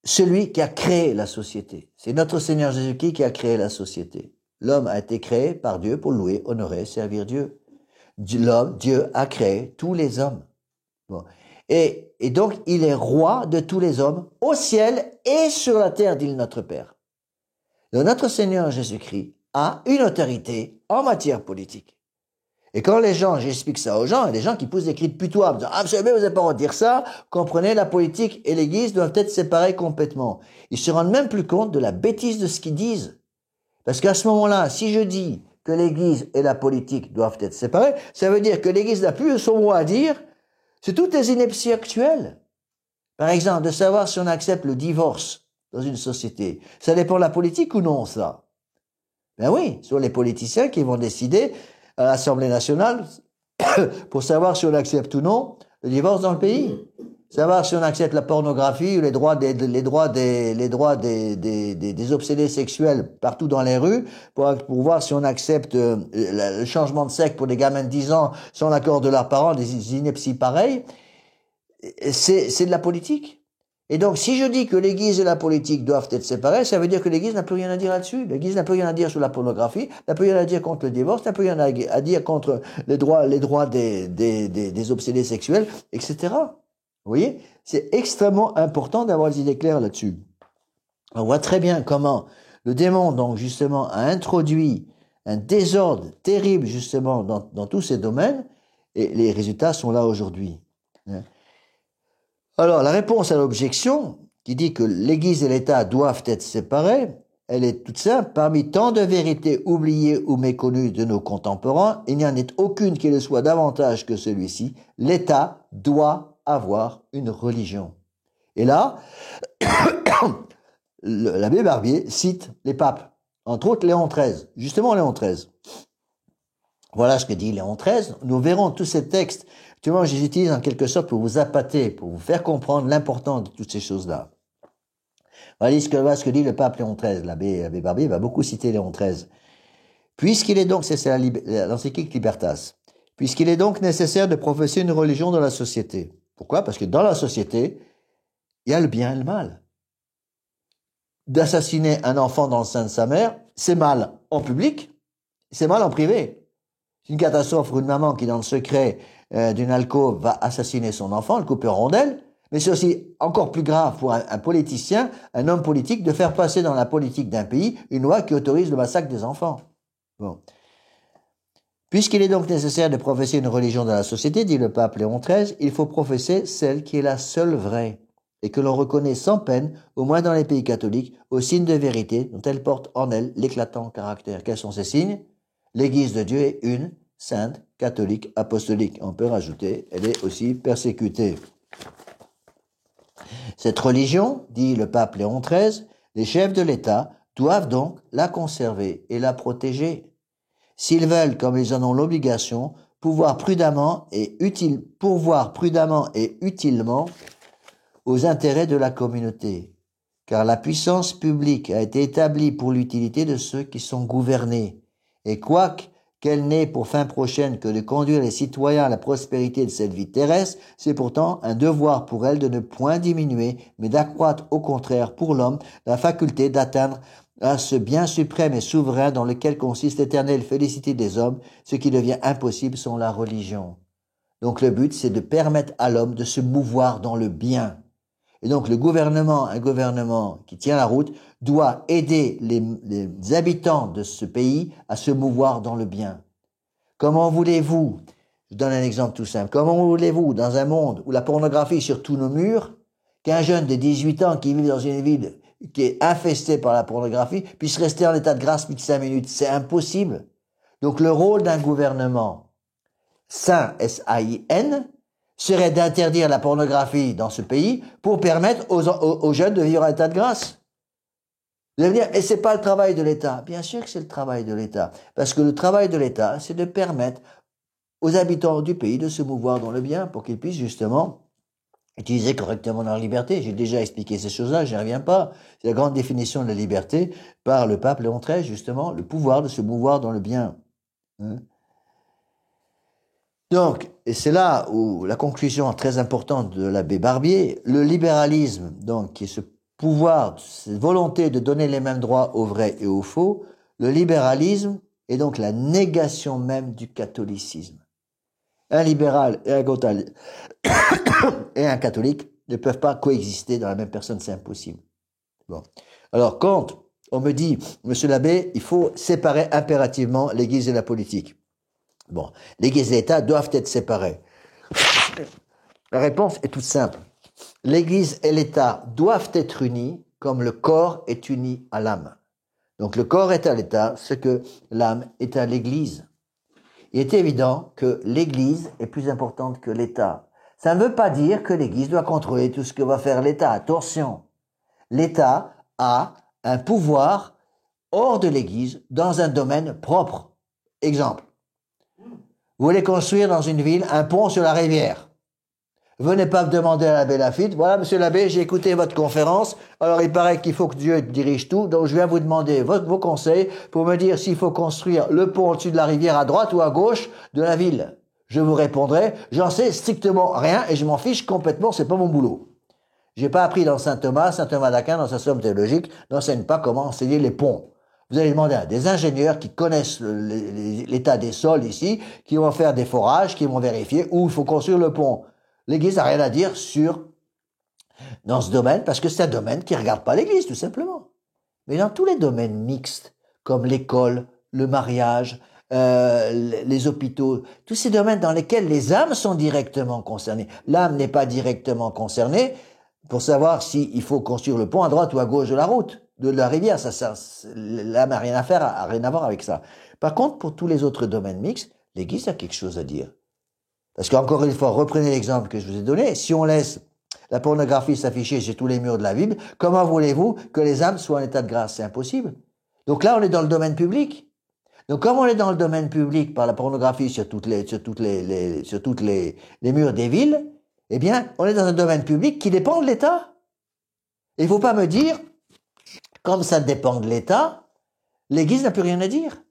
celui qui a créé la société. C'est notre Seigneur Jésus-Christ qui a créé la société. L'homme a été créé par Dieu pour louer, honorer, servir Dieu. Dieu a créé tous les hommes. Bon. Et donc, il est roi de tous les hommes au ciel et sur la terre, dit notre Père. Donc, notre Seigneur Jésus-Christ a une autorité en matière politique. Et quand les gens, j'explique ça aux gens, il y a des gens qui poussent des cris de putois, en disant, ah, vous savez, vous n'avez pas le droit de dire ça, comprenez, la politique et l'Église doivent être séparées complètement. Ils se rendent même plus compte de la bêtise de ce qu'ils disent. Parce qu'à ce moment-là, si je dis que l'Église et la politique doivent être séparées, ça veut dire que l'Église n'a plus son mot à dire, c'est toutes les inepties actuelles. Par exemple, de savoir si on accepte le divorce dans une société. Ça dépend de la politique ou non, ça? Ben oui, ce sont les politiciens qui vont décider à l'Assemblée nationale pour savoir si on accepte ou non le divorce dans le pays. Savoir si on accepte la pornographie ou les droits des obsédés sexuels partout dans les rues, pour voir si on accepte le changement de sexe pour des gamins de 10 ans sans l'accord de leurs parents, des inepties pareilles. C'est de la politique. Et donc, si je dis que l'Église et la politique doivent être séparées, ça veut dire que l'Église n'a plus rien à dire là-dessus. L'Église n'a plus rien à dire sur la pornographie, n'a plus rien à dire contre le divorce, n'a plus rien à dire contre les droits des obsédés sexuels, etc. Vous voyez? C'est extrêmement important d'avoir les idées claires là-dessus. On voit très bien comment le démon, donc, justement, a introduit un désordre terrible, justement, dans tous ces domaines, et les résultats sont là aujourd'hui. Alors, la réponse à l'objection, qui dit que l'Église et l'État doivent être séparés, elle est toute simple. Parmi tant de vérités oubliées ou méconnues de nos contemporains, il n'y en est aucune qui le soit davantage que celui-ci. L'État doit avoir une religion. Et là, l'abbé Barbier cite les papes, entre autres Léon XIII, justement Léon XIII. Voilà ce que dit Léon XIII. Nous verrons tous ces textes. Actuellement, je les utilise en quelque sorte pour vous appâter, pour vous faire comprendre l'importance de toutes ces choses-là. Voilà ce que dit le pape Léon XIII. L'abbé Barbier va beaucoup citer Léon XIII. Puisqu'il est donc, c'est l'encyclique Libertas, puisqu'il est donc nécessaire de professer une religion dans la société. Pourquoi? Parce que dans la société, il y a le bien et le mal. D'assassiner un enfant dans le sein de sa mère, c'est mal en public, c'est mal en privé. C'est une catastrophe pour une maman qui, dans le secret d'une alcôve, va assassiner son enfant, le couper en rondelles. Mais c'est aussi encore plus grave pour un politicien, un homme politique, de faire passer dans la politique d'un pays une loi qui autorise le massacre des enfants. Bon. Puisqu'il est donc nécessaire de professer une religion dans la société, dit le pape Léon XIII, il faut professer celle qui est la seule vraie, et que l'on reconnaît sans peine, au moins dans les pays catholiques, au signe de vérité dont elle porte en elle l'éclatant caractère. Quels sont ces signes? L'Église de Dieu est une, sainte, catholique, apostolique. On peut rajouter, elle est aussi persécutée. Cette religion, dit le pape Léon XIII, les chefs de l'État doivent donc la conserver et la protéger. S'ils veulent, comme ils en ont l'obligation, pourvoir prudemment et utilement aux intérêts de la communauté, car la puissance publique a été établie pour l'utilité de ceux qui sont gouvernés, et quoique qu'elle n'ait pour fin prochaine que de conduire les citoyens à la prospérité de cette vie terrestre, c'est pourtant un devoir pour elle de ne point diminuer, mais d'accroître au contraire pour l'homme la faculté d'atteindre à ce bien suprême et souverain dans lequel consiste l'éternelle félicité des hommes, ce qui devient impossible sans la religion. Donc le but, c'est de permettre à l'homme de se mouvoir dans le bien. Et donc un gouvernement qui tient la route, doit aider les habitants de ce pays à se mouvoir dans le bien. Comment voulez-vous, je donne un exemple tout simple, comment voulez-vous, dans un monde où la pornographie est sur tous nos murs, qu'un jeune de 18 ans qui vit dans une ville qui est infestée par la pornographie puisse rester en état de grâce plus de 5 minutes? C'est impossible. Donc le rôle d'un gouvernement sain, S-A-I-N, serait d'interdire la pornographie dans ce pays pour permettre aux jeunes de vivre en état de grâce. Vous allez me dire, et c'est pas le travail de l'État? Bien sûr que c'est le travail de l'État. Parce que le travail de l'État, c'est de permettre aux habitants du pays de se mouvoir dans le bien pour qu'ils puissent justement utiliser correctement leur liberté. J'ai déjà expliqué ces choses-là, je n'y reviens pas. C'est la grande définition de la liberté par le pape Léon XIII, justement, le pouvoir de se mouvoir dans le bien. Donc, et c'est là où la conclusion très importante de l'abbé Barbier, le libéralisme, donc, qui est ce pouvoir, cette volonté de donner les mêmes droits aux vrais et aux faux, le libéralisme est donc la négation même du catholicisme. Un libéral et un catholique ne peuvent pas coexister dans la même personne, c'est impossible. Bon. Alors, quand on me dit, monsieur l'abbé, il faut séparer impérativement l'Église et la politique. Bon, l'Église et l'État doivent être séparés. La réponse est toute simple. L'Église et l'État doivent être unis comme le corps est uni à l'âme. Donc le corps est à l'État, ce que l'âme est à l'Église. Il est évident que l'Église est plus importante que l'État. Ça ne veut pas dire que l'Église doit contrôler tout ce que va faire l'État. Attention, l'État a un pouvoir hors de l'Église dans un domaine propre. Exemple. Vous voulez construire dans une ville un pont sur la rivière. Venez pas me demander à l'abbé Lafitte, voilà monsieur l'abbé, j'ai écouté votre conférence, alors il paraît qu'il faut que Dieu dirige tout, donc je viens vous demander vos conseils pour me dire s'il faut construire le pont au-dessus de la rivière à droite ou à gauche de la ville. Je vous répondrai, j'en sais strictement rien et je m'en fiche complètement, c'est pas mon boulot. J'ai pas appris dans Saint Thomas d'Aquin, dans sa somme théologique, n'enseigne pas comment enseigner les ponts. Vous allez demander à des ingénieurs qui connaissent l'état des sols ici, qui vont faire des forages, qui vont vérifier où il faut construire le pont. L'Église n'a rien à dire dans ce domaine, parce que c'est un domaine qui ne regarde pas l'Église, tout simplement. Mais dans tous les domaines mixtes, comme l'école, le mariage, les hôpitaux, tous ces domaines dans lesquels les âmes sont directement concernées. L'âme n'est pas directement concernée pour savoir s'il faut construire le pont à droite ou à gauche de la route. de la rivière. Ça, l'âme n'a rien rien à voir avec ça. Par contre, pour tous les autres domaines mixtes, l'Église a quelque chose à dire. Parce qu'encore une fois, reprenez l'exemple que je vous ai donné. Si on laisse la pornographie s'afficher sur tous les murs de la Bible, comment voulez-vous que les âmes soient en état de grâce? C'est impossible. Donc là, on est dans le domaine public. Donc comme on est dans le domaine public par la pornographie sur toutes les murs des villes, eh bien, on est dans un domaine public qui dépend de l'État. Il ne faut pas me dire, comme ça dépend de l'État, l'Église n'a plus rien à dire.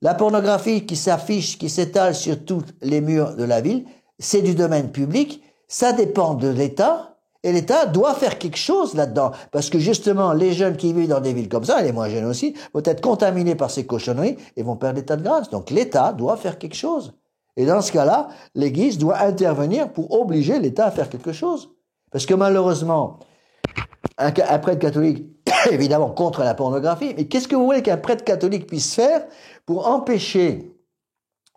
La pornographie qui s'affiche, qui s'étale sur tous les murs de la ville, c'est du domaine public, ça dépend de l'État, et l'État doit faire quelque chose là-dedans. Parce que justement, les jeunes qui vivent dans des villes comme ça, et les moins jeunes aussi, vont être contaminés par ces cochonneries et vont perdre l'état de grâce. Donc l'État doit faire quelque chose. Et dans ce cas-là, l'Église doit intervenir pour obliger l'État à faire quelque chose. Parce que malheureusement, un prêtre catholique, évidemment, contre la pornographie, mais qu'est-ce que vous voulez qu'un prêtre catholique puisse faire pour empêcher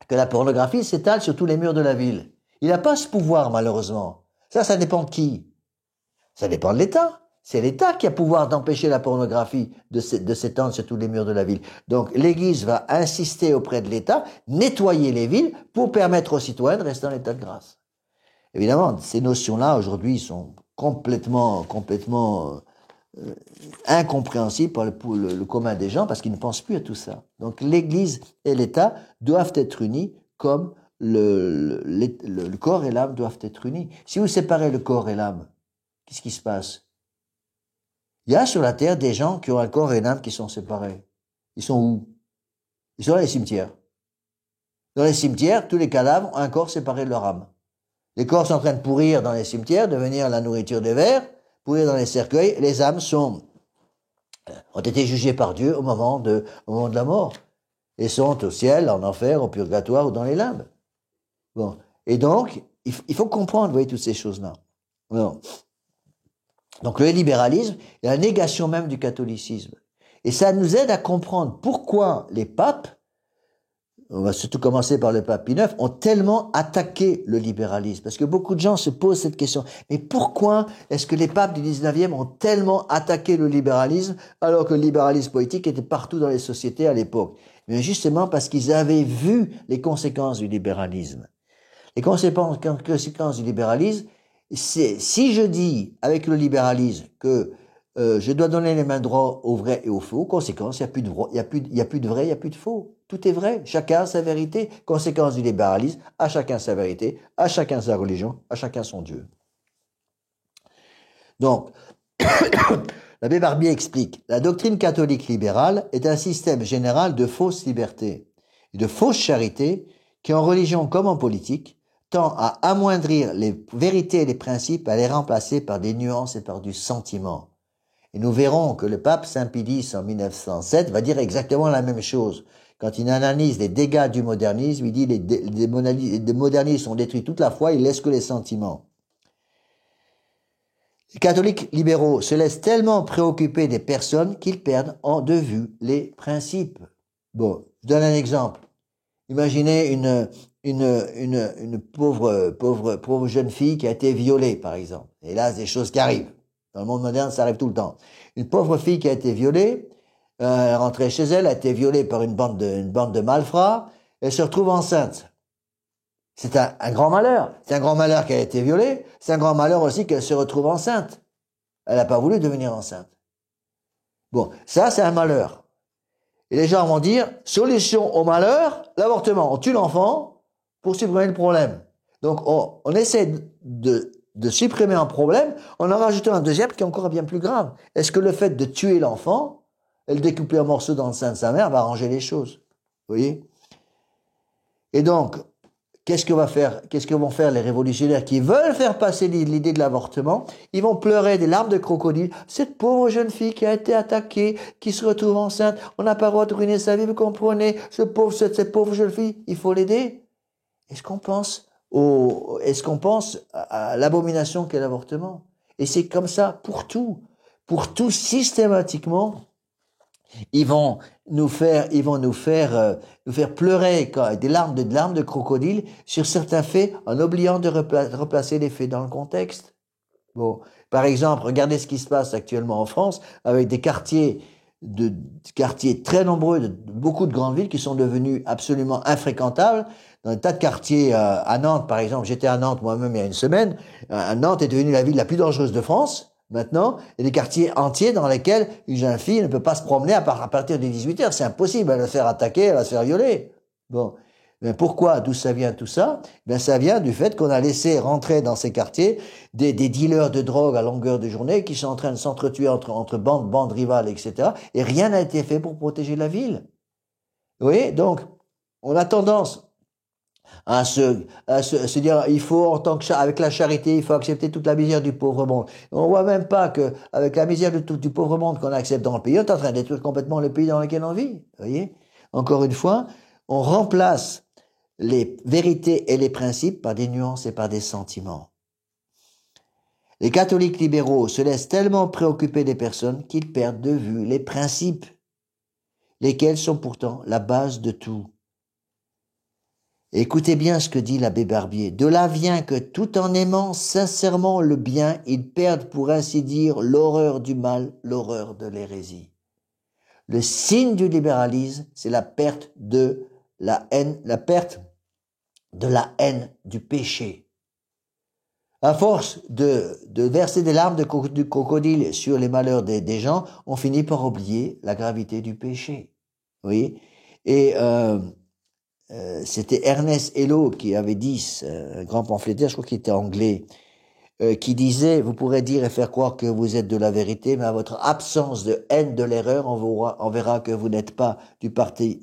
que la pornographie s'étale sur tous les murs de la ville? Il n'a pas ce pouvoir, malheureusement. Ça dépend de qui? Ça dépend de l'État. C'est l'État qui a pouvoir d'empêcher la pornographie de s'étendre sur tous les murs de la ville. Donc l'Église va insister auprès de l'État, nettoyer les villes pour permettre aux citoyens de rester en état de grâce. Évidemment, ces notions-là, aujourd'hui, sont complètement incompréhensibles par le commun des gens parce qu'ils ne pensent plus à tout ça. Donc l'Église et l'État doivent être unis comme le corps et l'âme doivent être unis. Si vous séparez le corps et l'âme, qu'est-ce qui se passe? Il y a sur la terre des gens qui ont un corps et une âme qui sont séparés. Ils sont où? Ils sont dans les cimetières. Dans les cimetières, tous les cadavres ont un corps séparé de leur âme. Les corps sont en train de pourrir dans les cimetières, devenir la nourriture des vers, pourrir dans les cercueils. Les âmes ont été jugées par Dieu au moment de la mort. Et sont au ciel, en enfer, au purgatoire ou dans les limbes. Bon. Et donc, il faut comprendre, vous voyez, toutes ces choses-là. Bon. Donc le libéralisme est la négation même du catholicisme. Et ça nous aide à comprendre pourquoi les papes, on va surtout commencer par le pape Pie IX, ont tellement attaqué le libéralisme. Parce que beaucoup de gens se posent cette question. Mais pourquoi est-ce que les papes du 19e ont tellement attaqué le libéralisme alors que le libéralisme politique était partout dans les sociétés à l'époque? Mais justement parce qu'ils avaient vu les conséquences du libéralisme. Les conséquences du libéralisme, c'est si je dis avec le libéralisme que je dois donner les mains droits aux vrais et aux faux, conséquence, il n'y a plus de vrai, il y a plus de faux. Tout est vrai. Chacun a sa vérité. Conséquence du libéralisme, à chacun sa vérité, à chacun sa religion, à chacun son Dieu. Donc, l'abbé Barbier explique, la doctrine catholique libérale est un système général de fausses libertés et de fausses charités qui, en religion comme en politique, tend à amoindrir les vérités et les principes, à les remplacer par des nuances et par du sentiment. Et nous verrons que le pape Saint-Pie en 1907 va dire exactement la même chose. Quand il analyse les dégâts du modernisme, il dit les modernistes ont détruit toute la foi, ils laissent que les sentiments. Les catholiques libéraux se laissent tellement préoccuper des personnes qu'ils perdent de vue les principes. Bon, je donne un exemple. Imaginez une pauvre jeune fille qui a été violée, par exemple. Et là, c'est des choses qui arrivent. Dans le monde moderne, ça arrive tout le temps. Une pauvre fille qui a été violée, elle est rentrée chez elle, a été violée par une bande de malfrats, elle se retrouve enceinte. C'est un grand malheur. C'est un grand malheur qu'elle a été violée, c'est un grand malheur aussi qu'elle se retrouve enceinte. Elle n'a pas voulu devenir enceinte. Bon, ça, c'est un malheur. Et les gens vont dire, solution au malheur, l'avortement. On tue l'enfant pour supprimer le problème. Donc, on essaie de supprimer un problème en en rajoutant un deuxième qui est encore bien plus grave. Est-ce que le fait de tuer l'enfant et le découper en morceaux dans le sein de sa mère va arranger les choses? Vous voyez? Et donc, qu'est-ce que vont faire les révolutionnaires qui veulent faire passer l'idée de l'avortement? Ils vont pleurer des larmes de crocodile. Cette pauvre jeune fille qui a été attaquée, qui se retrouve enceinte, on n'a pas le droit de ruiner sa vie, vous comprenez? Cette pauvre jeune fille, il faut l'aider. Est-ce qu'on pense à l'abomination qu'est l'avortement? Et c'est comme ça pour tout systématiquement. Ils vont nous faire pleurer avec des larmes de crocodile sur certains faits en oubliant de replacer les faits dans le contexte. Bon, par exemple, regardez ce qui se passe actuellement en France avec des quartiers très nombreux, beaucoup de grandes villes qui sont devenus absolument infréquentables. Dans un tas de quartiers à Nantes, par exemple, j'étais à Nantes moi-même il y a une semaine. Nantes est devenue la ville la plus dangereuse de France. Maintenant, il y a des quartiers entiers dans lesquels une jeune fille ne peut pas se promener à partir de 18 heures. C'est impossible. Elle va se faire attaquer, elle va se faire violer. Bon. Mais pourquoi? D'où ça vient tout ça? Ben, ça vient du fait qu'on a laissé rentrer dans ces quartiers des dealers de drogue à longueur de journée qui sont en train de s'entretuer entre bandes rivales, etc. Et rien n'a été fait pour protéger la ville. Vous voyez? Donc, on a tendance à se dire, il faut, en tant que, avec la charité, il faut accepter toute la misère du pauvre monde. On voit même pas que, avec la misère du pauvre monde qu'on accepte dans le pays, on est en train de détruire complètement le pays dans lequel on vit. Vous voyez? Encore une fois, on remplace les vérités et les principes par des nuances et par des sentiments. Les catholiques libéraux se laissent tellement préoccuper des personnes qu'ils perdent de vue les principes, lesquels sont pourtant la base de tout. Écoutez bien ce que dit l'abbé Barbier. De là vient que tout en aimant sincèrement le bien, ils perdent pour ainsi dire l'horreur du mal, l'horreur de l'hérésie. Le signe du libéralisme, c'est la perte de la haine, du péché. À force de verser des larmes de crocodile sur les malheurs des gens, on finit par oublier la gravité du péché. Oui. Et c'était Ernest Hello qui avait dit, un grand pamphlétaire, je crois qu'il était anglais, qui disait, vous pourrez dire et faire croire que vous êtes de la vérité, mais à votre absence de haine de l'erreur, on verra que vous n'êtes pas du parti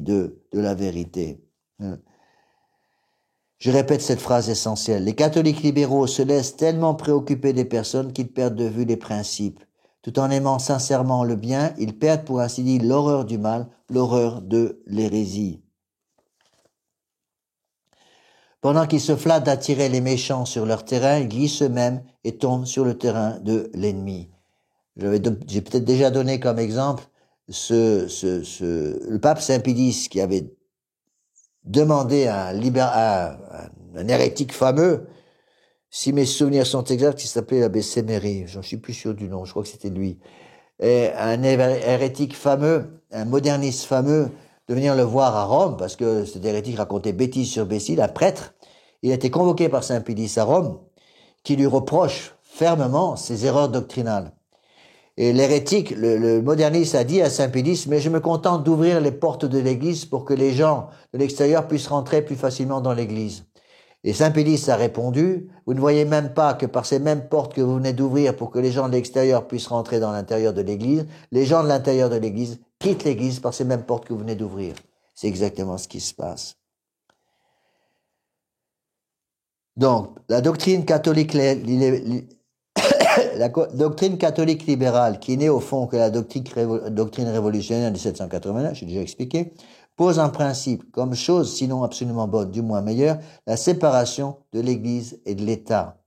de la vérité. Je répète cette phrase essentielle. Les catholiques libéraux se laissent tellement préoccuper des personnes qu'ils perdent de vue les principes. Tout en aimant sincèrement le bien, ils perdent pour ainsi dire l'horreur du mal, l'horreur de l'hérésie. Pendant qu'ils se flattent d'attirer les méchants sur leur terrain, ils glissent eux-mêmes et tombent sur le terrain de l'ennemi. J'ai peut-être déjà donné comme exemple le pape Saint-Pédis qui avait demandé à un hérétique fameux, si mes souvenirs sont exacts, il s'appelait l'abbé Séméry, j'en suis plus sûr du nom, je crois que c'était lui. Et un hérétique fameux, un moderniste fameux, de venir le voir à Rome, parce que cet hérétique racontait bêtise sur bêtise, un prêtre. Il a été convoqué par Saint Pédis à Rome, qui lui reproche fermement ses erreurs doctrinales. Et l'hérétique, le moderniste a dit à Saint Pédis, mais je me contente d'ouvrir les portes de l'église pour que les gens de l'extérieur puissent rentrer plus facilement dans l'église. Et Saint Pédis a répondu, vous ne voyez même pas que par ces mêmes portes que vous venez d'ouvrir pour que les gens de l'extérieur puissent rentrer dans l'intérieur de l'église, les gens de l'intérieur de l'église quittent l'église par ces mêmes portes que vous venez d'ouvrir. C'est exactement ce qui se passe. Donc, la doctrine catholique libérale, qui est née au fond que la doctrine révolutionnaire de 1789, j'ai déjà expliqué, pose en principe, comme chose sinon absolument bonne, du moins meilleure, la séparation de l'Église et de l'État,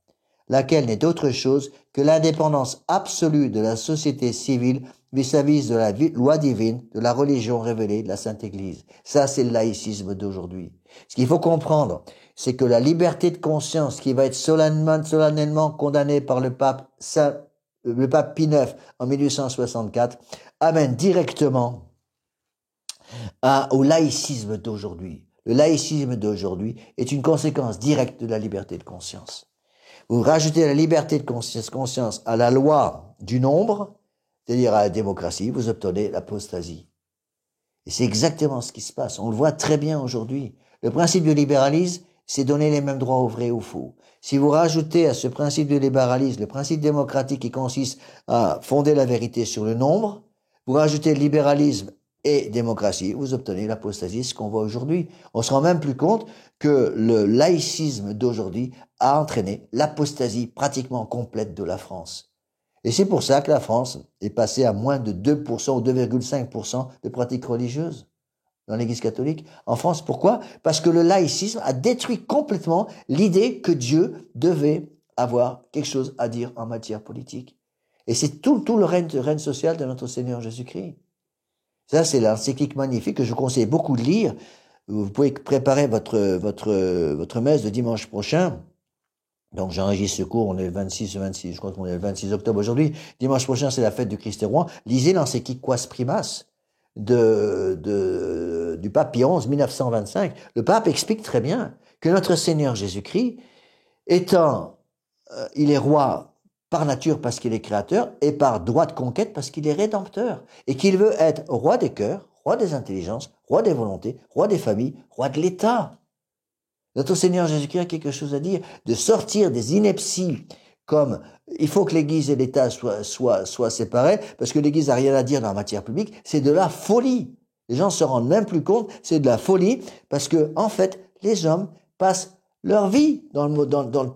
laquelle n'est autre chose que l'indépendance absolue de la société civile vis-à-vis de la loi divine, de la religion révélée de la Sainte Église. Ça, c'est le laïcisme d'aujourd'hui. Ce qu'il faut comprendre, c'est que la liberté de conscience qui va être solennellement condamnée par le pape Pie IX en 1864 amène directement au laïcisme d'aujourd'hui. Le laïcisme d'aujourd'hui est une conséquence directe de la liberté de conscience. Vous rajoutez la liberté de conscience à la loi du nombre, c'est-à-dire à la démocratie, vous obtenez l'apostasie. Et c'est exactement ce qui se passe. On le voit très bien aujourd'hui. Le principe du libéralisme, c'est donner les mêmes droits aux vrais et aux faux. Si vous rajoutez à ce principe du libéralisme le principe démocratique qui consiste à fonder la vérité sur le nombre, vous rajoutez libéralisme et démocratie, vous obtenez l'apostasie, ce qu'on voit aujourd'hui. On se rend même plus compte que le laïcisme d'aujourd'hui a entraîné l'apostasie pratiquement complète de la France. Et c'est pour ça que la France est passée à moins de 2% ou 2,5% de pratiques religieuses dans l'Église catholique. En France, pourquoi? Parce que le laïcisme a détruit complètement l'idée que Dieu devait avoir quelque chose à dire en matière politique. Et c'est tout le règne social de notre Seigneur Jésus-Christ. Ça, c'est l'encyclique magnifique que je vous conseille beaucoup de lire. Vous pouvez préparer votre messe de dimanche prochain. Donc j'enregistre ce cours, on est le 26, je crois qu'on est le 26 octobre aujourd'hui. Dimanche prochain, c'est la fête du Christ roi. Lisez l'Encyclique Primas du pape Pie XI, 1925. Le pape explique très bien que notre Seigneur Jésus-Christ, il est roi par nature parce qu'il est créateur et par droit de conquête parce qu'il est rédempteur et qu'il veut être roi des cœurs, roi des intelligences, roi des volontés, roi des familles, roi de l'État. Notre Seigneur Jésus-Christ a quelque chose à dire, de sortir des inepties comme il faut que l'Église et l'État soient séparés parce que l'Église n'a rien à dire dans la matière publique, c'est de la folie. Les gens se rendent même plus compte, c'est de la folie parce que en fait, les hommes passent leur vie dans le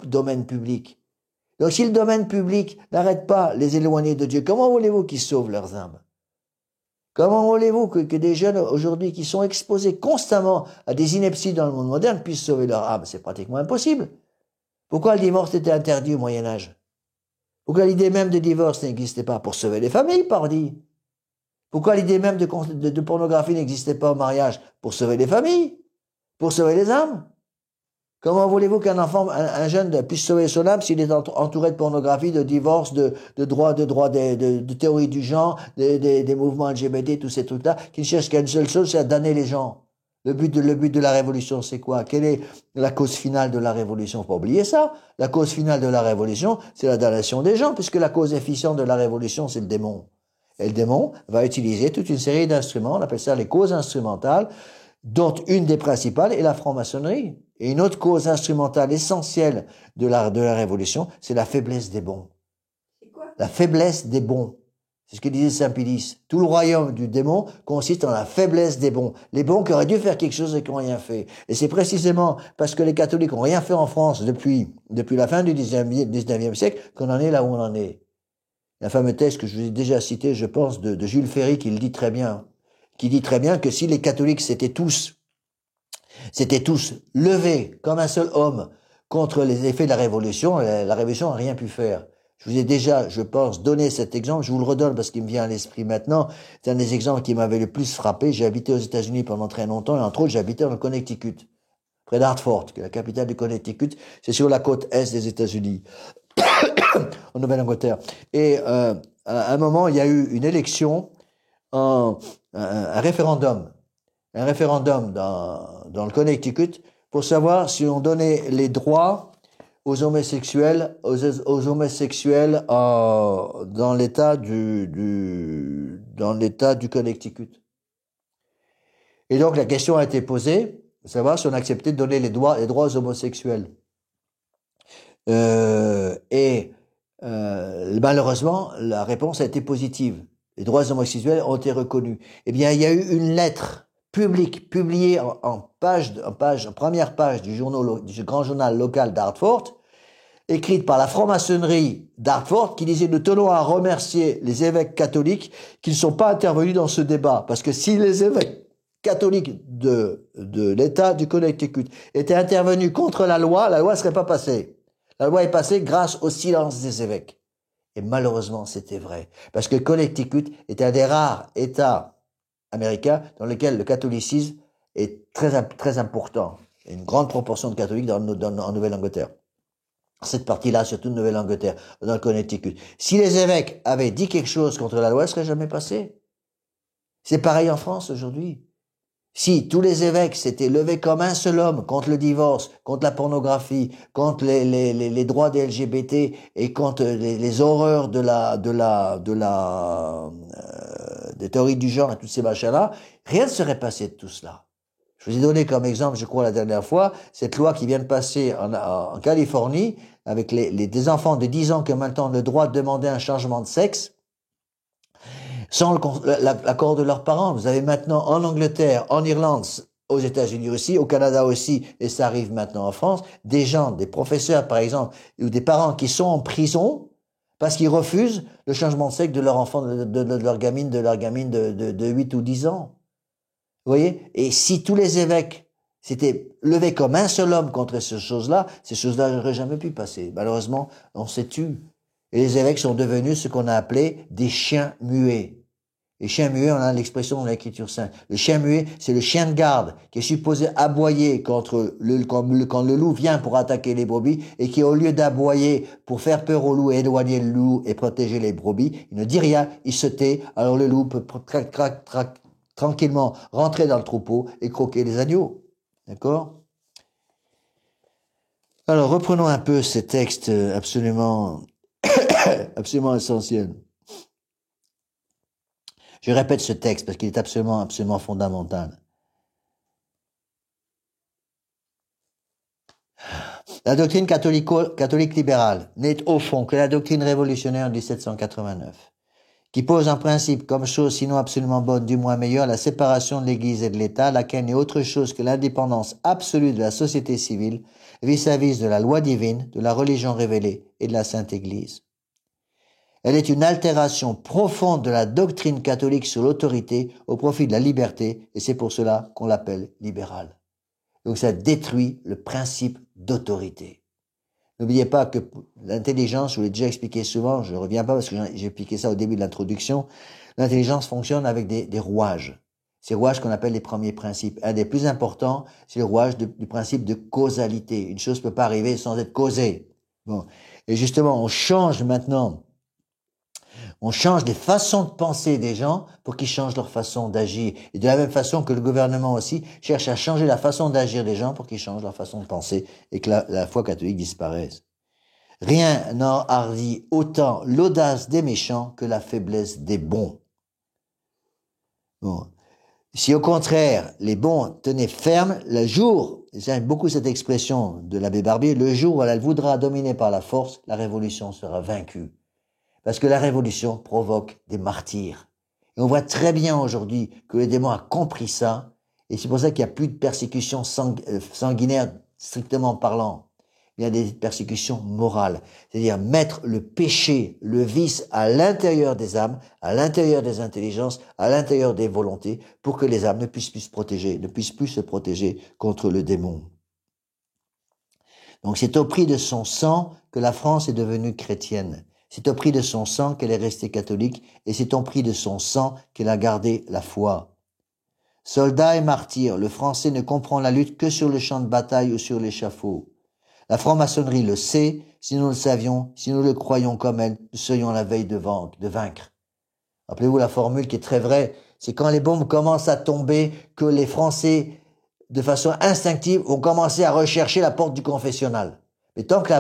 domaine public. Donc si le domaine public n'arrête pas les éloignés de Dieu, comment voulez-vous qu'ils sauvent leurs âmes? Comment voulez-vous que des jeunes aujourd'hui qui sont exposés constamment à des inepties dans le monde moderne puissent sauver leur âme? C'est pratiquement impossible. Pourquoi le divorce était interdit au Moyen-Âge? Pourquoi l'idée même de divorce n'existait pas? Pour sauver les familles, pardi. Pourquoi l'idée même de pornographie n'existait pas au mariage? Pour sauver les familles, pour sauver les âmes. Comment voulez-vous qu'un enfant, un jeune puisse sauver son âme s'il est entouré de pornographie, de divorce, de théorie du genre, des mouvements LGBT, tous ces trucs-là, qui ne cherchent qu'à une seule chose, c'est à damner les gens. Le but de la révolution, c'est quoi? Quelle est la cause finale de la révolution? Faut pas oublier ça. La cause finale de la révolution, c'est la damnation des gens, puisque la cause efficiente de la révolution, c'est le démon. Et le démon va utiliser toute une série d'instruments, on appelle ça les causes instrumentales, dont une des principales est la franc-maçonnerie. Et une autre cause instrumentale essentielle de la révolution, c'est la faiblesse des bons. C'est quoi? La faiblesse des bons. C'est ce que disait Saint Pilice. Tout le royaume du démon consiste en la faiblesse des bons. Les bons qui auraient dû faire quelque chose et qui n'ont rien fait. Et c'est précisément parce que les catholiques n'ont rien fait en France depuis la fin du 19e siècle qu'on en est là où on en est. La fameuse thèse que je vous ai déjà citée, je pense, de Jules Ferry, qui le dit très bien. Qui dit très bien que si les catholiques s'étaient tous levés comme un seul homme contre les effets de la révolution n'a rien pu faire. Je vous ai déjà, je pense, donné cet exemple, je vous le redonne parce qu'il me vient à l'esprit maintenant. C'est un des exemples qui m'avait le plus frappé. J'ai habité aux États-Unis pendant très longtemps et entre autres, j'ai habité dans le Connecticut, près d'Hartford, qui est la capitale du Connecticut. C'est sur la côte est des États-Unis, en Nouvelle-Angleterre. Et à un moment, il y a eu une élection, un référendum dans le Connecticut pour savoir si on donnait les droits aux homosexuels dans l'état du Connecticut. Et donc la question a été posée de savoir si on acceptait de donner les droits aux homosexuels. Malheureusement, la réponse a été positive. Les droits homosexuels ont été reconnus. Eh bien, il y a eu une lettre publique publiée en première page du grand journal local d'Hartford, écrite par la franc-maçonnerie d'Hartford, qui disait: nous tenons à remercier les évêques catholiques qui ne sont pas intervenus dans ce débat, parce que si les évêques catholiques de l'État du Connecticut étaient intervenus contre la loi ne serait pas passée. La loi est passée grâce au silence des évêques. Et malheureusement, c'était vrai. Parce que Connecticut est un des rares États américains dans lesquels le catholicisme est très important. Il y a une grande proportion de catholiques en Nouvelle-Angleterre. Cette partie-là, surtout de Nouvelle-Angleterre, dans le Connecticut. Si les évêques avaient dit quelque chose contre la loi, elle ne serait jamais passée. C'est pareil en France aujourd'hui. Si tous les évêques s'étaient levés comme un seul homme contre le divorce, contre la pornographie, contre les droits des LGBT et contre les horreurs des théories du genre et tous ces machins-là, rien ne serait passé de tout cela. Je vous ai donné comme exemple, je crois la dernière fois, cette loi qui vient de passer en Californie avec des enfants de 10 ans qui ont maintenant le droit de demander un changement de sexe sans l'accord de leurs parents. Vous avez maintenant en Angleterre, en Irlande, aux États-Unis aussi, au Canada aussi, et ça arrive maintenant en France, des professeurs par exemple, ou des parents qui sont en prison parce qu'ils refusent le changement de sexe de leur enfant, de leur gamine de 8 ou 10 ans. Vous voyez? Et si tous les évêques s'étaient levés comme un seul homme contre ces choses-là n'auraient jamais pu passer. Malheureusement, on s'est tu. Et les évêques sont devenus ce qu'on a appelé des chiens muets. Les chiens muets, on a l'expression de l'Écriture sainte. Le chien muet, c'est le chien de garde qui est supposé aboyer quand le loup vient pour attaquer les brebis et qui, au lieu d'aboyer pour faire peur au loup et éloigner le loup et protéger les brebis, il ne dit rien, il se tait, alors le loup peut tranquillement rentrer dans le troupeau et croquer les agneaux. D'accord? Alors, reprenons un peu ces textes absolument essentiels. Je répète ce texte parce qu'il est absolument fondamental. La doctrine catholique libérale n'est au fond que la doctrine révolutionnaire de 1789, qui pose en principe comme chose sinon absolument bonne, du moins meilleure, la séparation de l'Église et de l'État, laquelle n'est autre chose que l'indépendance absolue de la société civile vis-à-vis de la loi divine, de la religion révélée et de la Sainte Église. Elle est une altération profonde de la doctrine catholique sur l'autorité au profit de la liberté, et c'est pour cela qu'on l'appelle libérale. Donc ça détruit le principe d'autorité. N'oubliez pas que l'intelligence, je vous l'ai déjà expliqué souvent, je ne reviens pas parce que j'ai expliqué ça au début de l'introduction, l'intelligence fonctionne avec des rouages. Ces rouages qu'on appelle les premiers principes. Un des plus importants, c'est le rouage du principe de causalité. Une chose ne peut pas arriver sans être causée. Bon. Et justement, on change les façons de penser des gens pour qu'ils changent leur façon d'agir. Et de la même façon que le gouvernement aussi cherche à changer la façon d'agir des gens pour qu'ils changent leur façon de penser et que la foi catholique disparaisse. Rien n'enhardit autant l'audace des méchants que la faiblesse des bons. Bon. Si au contraire, les bons tenaient ferme, le jour, j'aime beaucoup cette expression de l'abbé Barbier, le jour où elle voudra dominer par la force, la révolution sera vaincue. Parce que la révolution provoque des martyrs. Et on voit très bien aujourd'hui que le démon a compris ça, et c'est pour ça qu'il n'y a plus de persécutions sanguinaires strictement parlant. Il y a des persécutions morales, c'est-à-dire mettre le péché, le vice à l'intérieur des âmes, à l'intérieur des intelligences, à l'intérieur des volontés, pour que les âmes ne puissent plus se protéger contre le démon. Donc c'est au prix de son sang que la France est devenue chrétienne. C'est au prix de son sang qu'elle est restée catholique, et c'est au prix de son sang qu'elle a gardé la foi. Soldat et martyr, le français ne comprend la lutte que sur le champ de bataille ou sur l'échafaud. La franc-maçonnerie le sait, si nous le savions, si nous le croyons comme elle, nous serions à la veille de vaincre. Rappelez-vous la formule qui est très vraie, c'est quand les bombes commencent à tomber que les Français, de façon instinctive, vont commencer à rechercher la porte du confessionnal. Mais tant que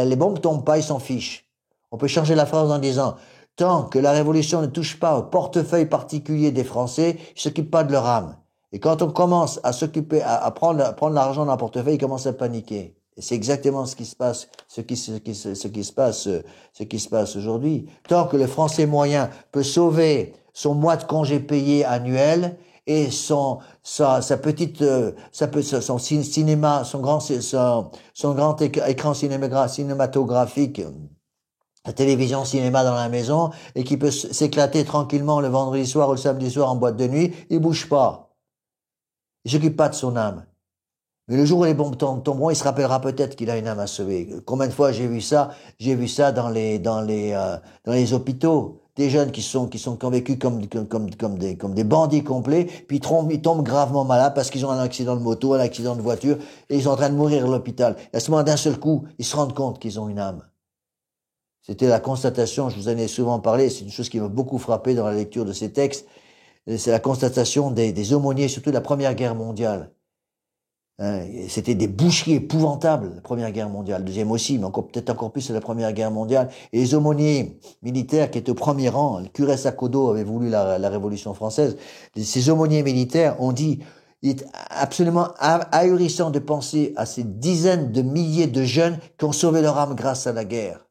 les bombes tombent pas, ils s'en fichent. On peut changer la phrase en disant, tant que la révolution ne touche pas au portefeuille particulier des Français, ils ne s'occupent pas de leur âme. Et quand on commence à s'occuper, à prendre l'argent dans le portefeuille, ils commencent à paniquer. Et c'est exactement ce qui se passe aujourd'hui. Tant que le Français moyen peut sauver son mois de congé payé annuel et son cinéma, son grand écran cinématographique, la télévision cinéma dans la maison, et qui peut s'éclater tranquillement le vendredi soir ou le samedi soir en boîte de nuit, il bouge pas. Il s'occupe pas de son âme. Mais le jour où les bombes tomberont, il se rappellera peut-être qu'il a une âme à sauver. Combien de fois j'ai vu ça dans les hôpitaux. Des jeunes qui ont vécu comme des bandits complets, puis ils tombent gravement malades parce qu'ils ont un accident de moto, un accident de voiture, et ils sont en train de mourir à l'hôpital. Et à ce moment, d'un seul coup, ils se rendent compte qu'ils ont une âme. C'était la constatation, je vous en ai souvent parlé, c'est une chose qui m'a beaucoup frappé dans la lecture de ces textes, c'est la constatation des aumôniers, surtout de la Première Guerre mondiale. C'était des boucheries épouvantables, la Première Guerre mondiale, deuxième aussi, mais peut-être encore plus la Première Guerre mondiale. Et les aumôniers militaires qui étaient au premier rang, le curé Sakodo avait voulu la Révolution française, ces aumôniers militaires ont dit, il est absolument ahurissant de penser à ces dizaines de milliers de jeunes qui ont sauvé leur âme grâce à la guerre.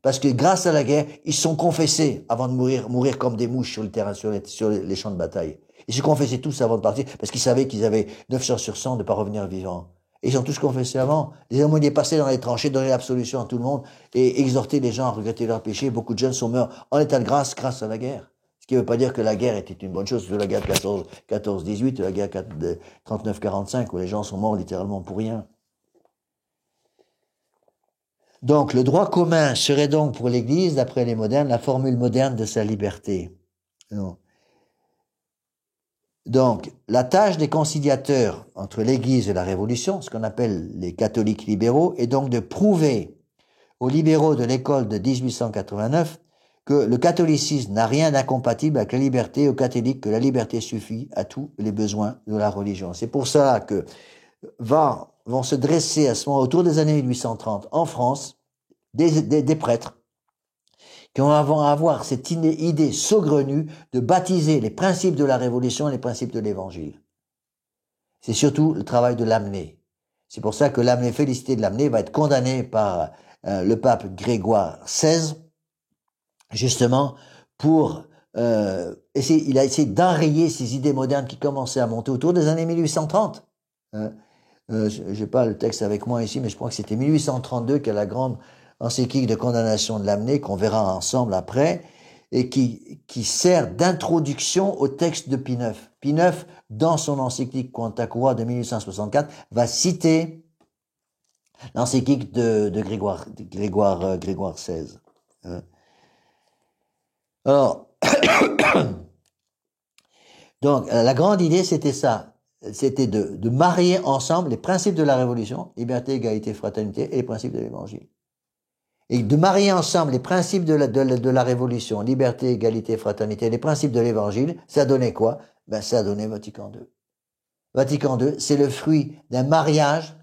Parce que grâce à la guerre, ils sont confessés avant de mourir comme des mouches sur le terrain, sur les champs de bataille. Ils se confessaient tous avant de partir parce qu'ils savaient qu'ils avaient 9 chances sur 100 de ne pas revenir vivants. Et ils ont tous confessé avant. Les aumôniers passaient dans les tranchées, donnaient l'absolution à tout le monde et exhortaient les gens à regretter leurs péchés. Beaucoup de jeunes sont morts en état de grâce à la guerre. Ce qui ne veut pas dire que la guerre était une bonne chose, surtout la guerre de 14-18, la guerre de 39-45, où les gens sont morts littéralement pour rien. Donc, le droit commun serait donc pour l'Église, d'après les modernes, la formule moderne de sa liberté. Non. Donc, la tâche des conciliateurs entre l'Église et la Révolution, ce qu'on appelle les catholiques libéraux, est donc de prouver aux libéraux de l'école de 1889 que le catholicisme n'a rien d'incompatible avec la liberté, et aux catholiques que la liberté suffit à tous les besoins de la religion. C'est pour cela que vont se dresser à ce moment, autour des années 1830, en France, des prêtres qui vont avoir cette idée saugrenue de baptiser les principes de la Révolution et les principes de l'Évangile. C'est surtout le travail de Lamennais. C'est pour ça que Lamennais, Félicité de Lamennais, va être condamné par le pape Grégoire XVI, justement pour il a essayé d'enrayer ces idées modernes qui commençaient à monter autour des années 1830. J'ai pas le texte avec moi ici, mais je crois que c'était 1832 qu'il y a la grande encyclique de condamnation de Lamennais qu'on verra ensemble après, et qui sert d'introduction au texte de Pie IX. Pie IX, dans son encyclique Quanta Cura de 1864, va citer l'encyclique de Grégoire XVI. Alors, donc, la grande idée, c'était ça. C'était de marier ensemble les principes de la Révolution, liberté, égalité, fraternité, et les principes de l'Évangile. Et de marier ensemble les principes de la Révolution, liberté, égalité, fraternité, et les principes de l'Évangile, ça donnait quoi? Ben, ça donnait Vatican II. Vatican II, c'est le fruit d'un mariage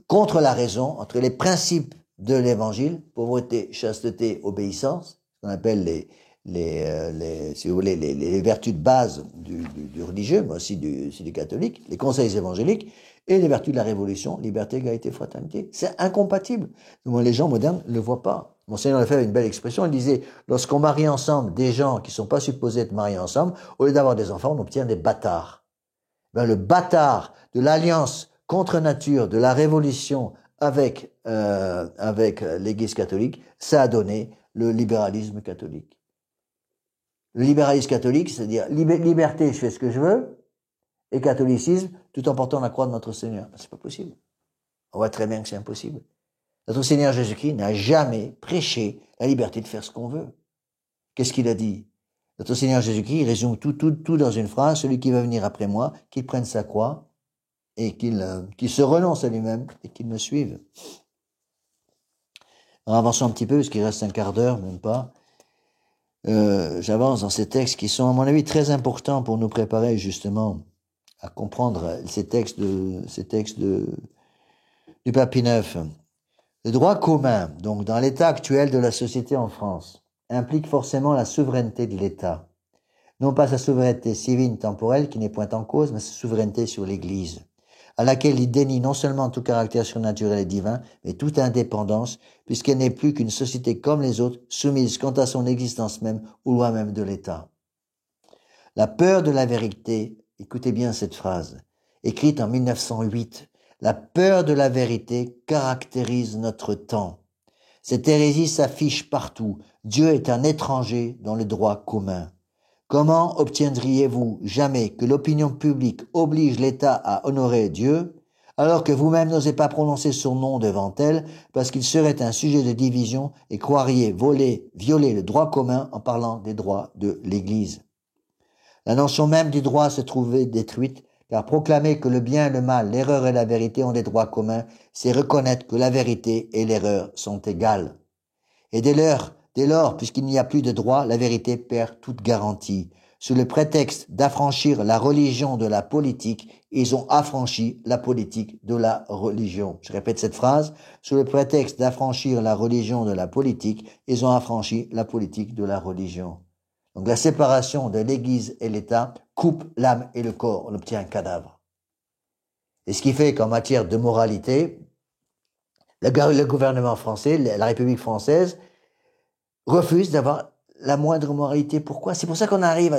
contre la raison, entre les principes de l'Évangile, pauvreté, chasteté, obéissance, ce qu'on appelle si vous voulez, les vertus de base du religieux, mais aussi du catholique, les conseils évangéliques, et les vertus de la Révolution, liberté, égalité, fraternité. C'est incompatible. Les gens modernes ne le voient pas. Monseigneur Lefebvre avait une belle expression, il disait, lorsqu'on marie ensemble des gens qui ne sont pas supposés être mariés ensemble, au lieu d'avoir des enfants, on obtient des bâtards. Ben, le bâtard de l'alliance contre nature, de la Révolution avec l'Église catholique, ça a donné le libéralisme catholique. Le libéralisme catholique, c'est-à-dire liberté, je fais ce que je veux, et catholicisme, tout en portant la croix de notre Seigneur. C'est pas possible. On voit très bien que c'est impossible. Notre Seigneur Jésus-Christ n'a jamais prêché la liberté de faire ce qu'on veut. Qu'est-ce qu'il a dit? Notre Seigneur Jésus-Christ, il résume tout dans une phrase, celui qui va venir après moi, qu'il prenne sa croix, et qu'il se renonce à lui-même, et qu'il me suive. En avançant un petit peu, parce qu'il reste un quart d'heure, même pas, j'avance dans ces textes qui sont, à mon avis, très importants pour nous préparer, justement, à comprendre ces textes du pape Pie IX. Le droit commun, donc dans l'état actuel de la société en France, implique forcément la souveraineté de l'État. Non pas sa souveraineté civile temporelle qui n'est point en cause, mais sa souveraineté sur l'Église, à laquelle il dénie non seulement tout caractère surnaturel et divin, mais toute indépendance, puisqu'elle n'est plus qu'une société comme les autres, soumise quant à son existence même aux lois même de l'État. La peur de la vérité, écoutez bien cette phrase, écrite en 1908, la peur de la vérité caractérise notre temps. Cette hérésie s'affiche partout. Dieu est un étranger dans le droit commun. Comment obtiendriez-vous jamais que l'opinion publique oblige l'État à honorer Dieu, alors que vous-même n'osez pas prononcer son nom devant elle, parce qu'il serait un sujet de division et croiriez violer le droit commun en parlant des droits de l'Église? La notion même du droit se trouvait détruite, car proclamer que le bien et le mal, l'erreur et la vérité ont des droits communs, c'est reconnaître que la vérité et l'erreur sont égales. Et dès lors, puisqu'il n'y a plus de droit, la vérité perd toute garantie. Sous le prétexte d'affranchir la religion de la politique, ils ont affranchi la politique de la religion. Je répète cette phrase. Sous le prétexte d'affranchir la religion de la politique, ils ont affranchi la politique de la religion. Donc la séparation de l'Église et l'État coupe l'âme et le corps. On obtient un cadavre. Et ce qui fait qu'en matière de moralité, le gouvernement français, la République française, refuse d'avoir la moindre moralité. Pourquoi? C'est pour ça qu'on arrive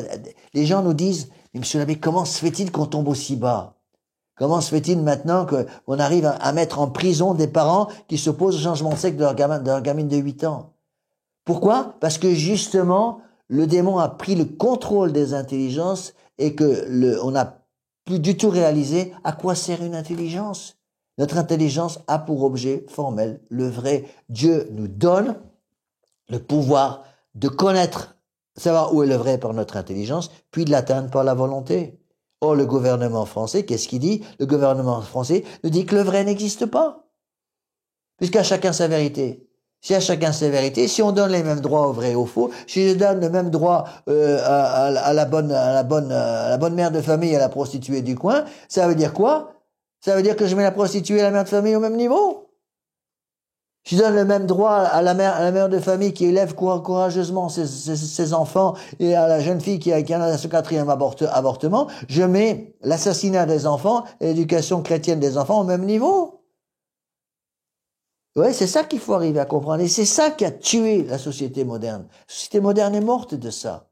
les gens nous disent, mais monsieur l'abbé, comment se fait-il qu'on tombe aussi bas? Comment se fait-il maintenant qu'on arrive à mettre en prison des parents qui s'opposent au changement de sexe de leur gamine de 8 ans? Pourquoi? Parce que justement, le démon a pris le contrôle des intelligences et on n'a plus du tout réalisé à quoi sert une intelligence. Notre intelligence a pour objet formel le vrai. Dieu nous donne le pouvoir de connaître savoir où est le vrai par notre intelligence, puis de l'atteindre par la volonté. Or, le gouvernement français, qu'est-ce qu'il dit? Le gouvernement français nous dit que le vrai n'existe pas, puisqu'à chacun sa vérité. Si à chacun sa vérité, si on donne les mêmes droits au vrai et au faux, si je donne le même droit à la bonne mère de famille et à la prostituée du coin, ça veut dire quoi? Ça veut dire que je mets la prostituée et la mère de famille au même niveau? Je donne le même droit à la mère de famille qui élève courageusement ses enfants et à la jeune fille qui en a son 4e avortement, je mets l'assassinat des enfants et l'éducation chrétienne des enfants au même niveau. Ouais, c'est ça qu'il faut arriver à comprendre. Et c'est ça qui a tué la société moderne. La société moderne est morte de ça.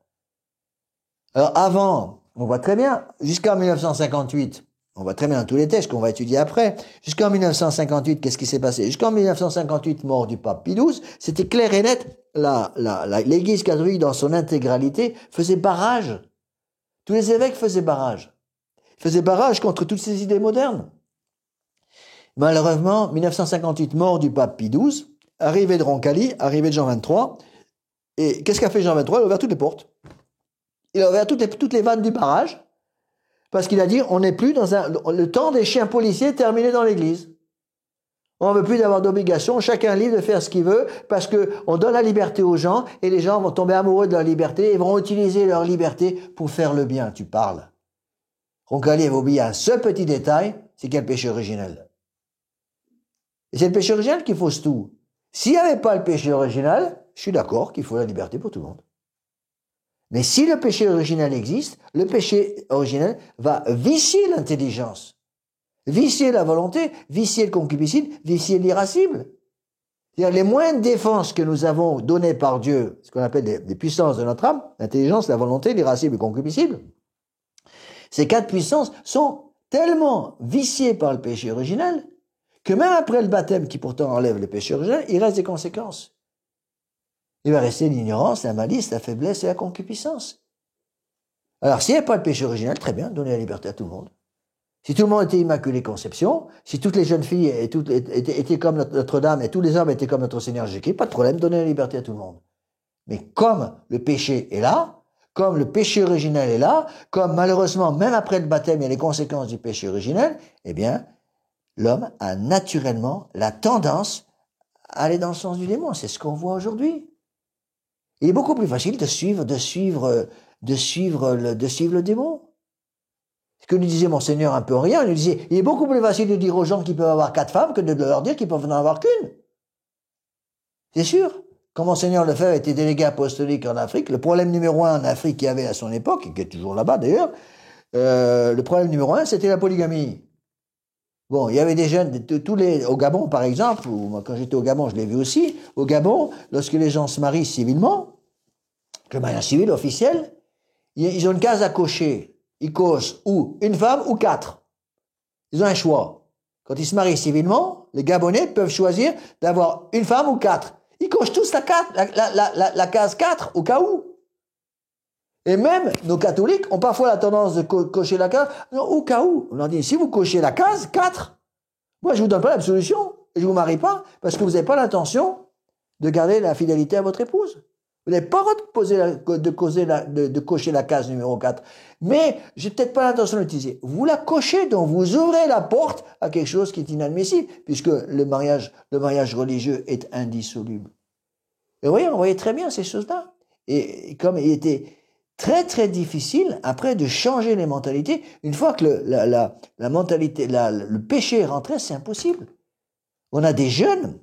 Alors avant, on voit très bien, jusqu'en 1958, on voit très bien dans tous les textes qu'on va étudier après, jusqu'en 1958, qu'est-ce qui s'est passé? Jusqu'en 1958, mort du pape Pie XII, c'était clair et net, l'Église catholique dans son intégralité faisait barrage. Tous les évêques faisaient barrage. Ils faisaient barrage contre toutes ces idées modernes. Malheureusement, 1958, mort du pape Pie XII, arrivée de Roncalli, arrivée de Jean XXIII, et qu'est-ce qu'a fait Jean XXIII? Il a ouvert toutes les portes. Il a ouvert toutes les vannes du barrage, parce qu'il a dit, on n'est plus dans le temps des chiens policiers terminé dans l'église. On ne veut plus d'avoir d'obligation, chacun est libre de faire ce qu'il veut, parce que on donne la liberté aux gens, et les gens vont tomber amoureux de leur liberté, et vont utiliser leur liberté pour faire le bien. Tu parles. Roncalli avait oublié un seul petit détail, c'est qu'il y a le péché originel. Et c'est le péché original qui fausse tout. S'il n'y avait pas le péché original, je suis d'accord qu'il faut la liberté pour tout le monde. Mais si le péché original existe, le péché original va vicier l'intelligence, vicier la volonté, vicier le concupiscide, vicier l'irascible. C'est-à-dire les moyens de défense que nous avons donnés par Dieu, ce qu'on appelle des puissances de notre âme, l'intelligence, la volonté, l'irascible et le concupiscible, ces 4 puissances sont tellement viciées par le péché original que même après le baptême qui pourtant enlève le péché original, il reste des conséquences. Il va rester l'ignorance, la malice, la faiblesse et la concupiscence. Alors, s'il n'y a pas le péché original, très bien, donnez la liberté à tout le monde. Si tout le monde était immaculé conception, si toutes les jeunes filles étaient comme Notre-Dame et tous les hommes étaient comme notre Seigneur Jésus-Christ, pas de problème, donnez la liberté à tout le monde. Mais comme le péché est là, comme le péché originel est là, comme malheureusement, même après le baptême, il y a les conséquences du péché originel, eh bien, l'homme a naturellement la tendance à aller dans le sens du démon. C'est ce qu'on voit aujourd'hui. Il est beaucoup plus facile de suivre le démon. Ce que nous disait Monseigneur un peu en riant, il nous disait, il est beaucoup plus facile de dire aux gens qu'ils peuvent avoir 4 femmes que de leur dire qu'ils peuvent n'en avoir qu'une. C'est sûr. Quand Monseigneur Lefebvre était délégué apostolique en Afrique, le problème numéro 1 en Afrique qu'il y avait à son époque, et qui est toujours là-bas d'ailleurs, le problème numéro 1, c'était la polygamie. Bon, il y avait des jeunes, au Gabon par exemple, ou moi, quand j'étais au Gabon, je l'ai vu aussi, au Gabon, lorsque les gens se marient civilement, le mariage civil officiel, ils ont une case à cocher. Ils cochent ou une femme ou 4. Ils ont un choix. Quand ils se marient civilement, les Gabonais peuvent choisir d'avoir une femme ou 4. Ils cochent tous la case 4 au cas où. Et même nos catholiques ont parfois la tendance de cocher la case au cas où. On leur dit, si vous cochez la case 4, moi je vous donne pas l'absolution et je vous marie pas parce que vous n'avez pas l'intention de garder la fidélité à votre épouse. Vous n'avez pas le droit de cocher la case numéro 4. Mais j'ai peut-être pas l'intention de l'utiliser. Vous la cochez, donc vous ouvrez la porte à quelque chose qui est inadmissible, puisque le mariage religieux est indissoluble. Et vous voyez, on voyait très bien ces choses-là. Et comme il était très très difficile après de changer les mentalités, une fois que la mentalité, le péché est rentré, c'est impossible. On a des jeunes,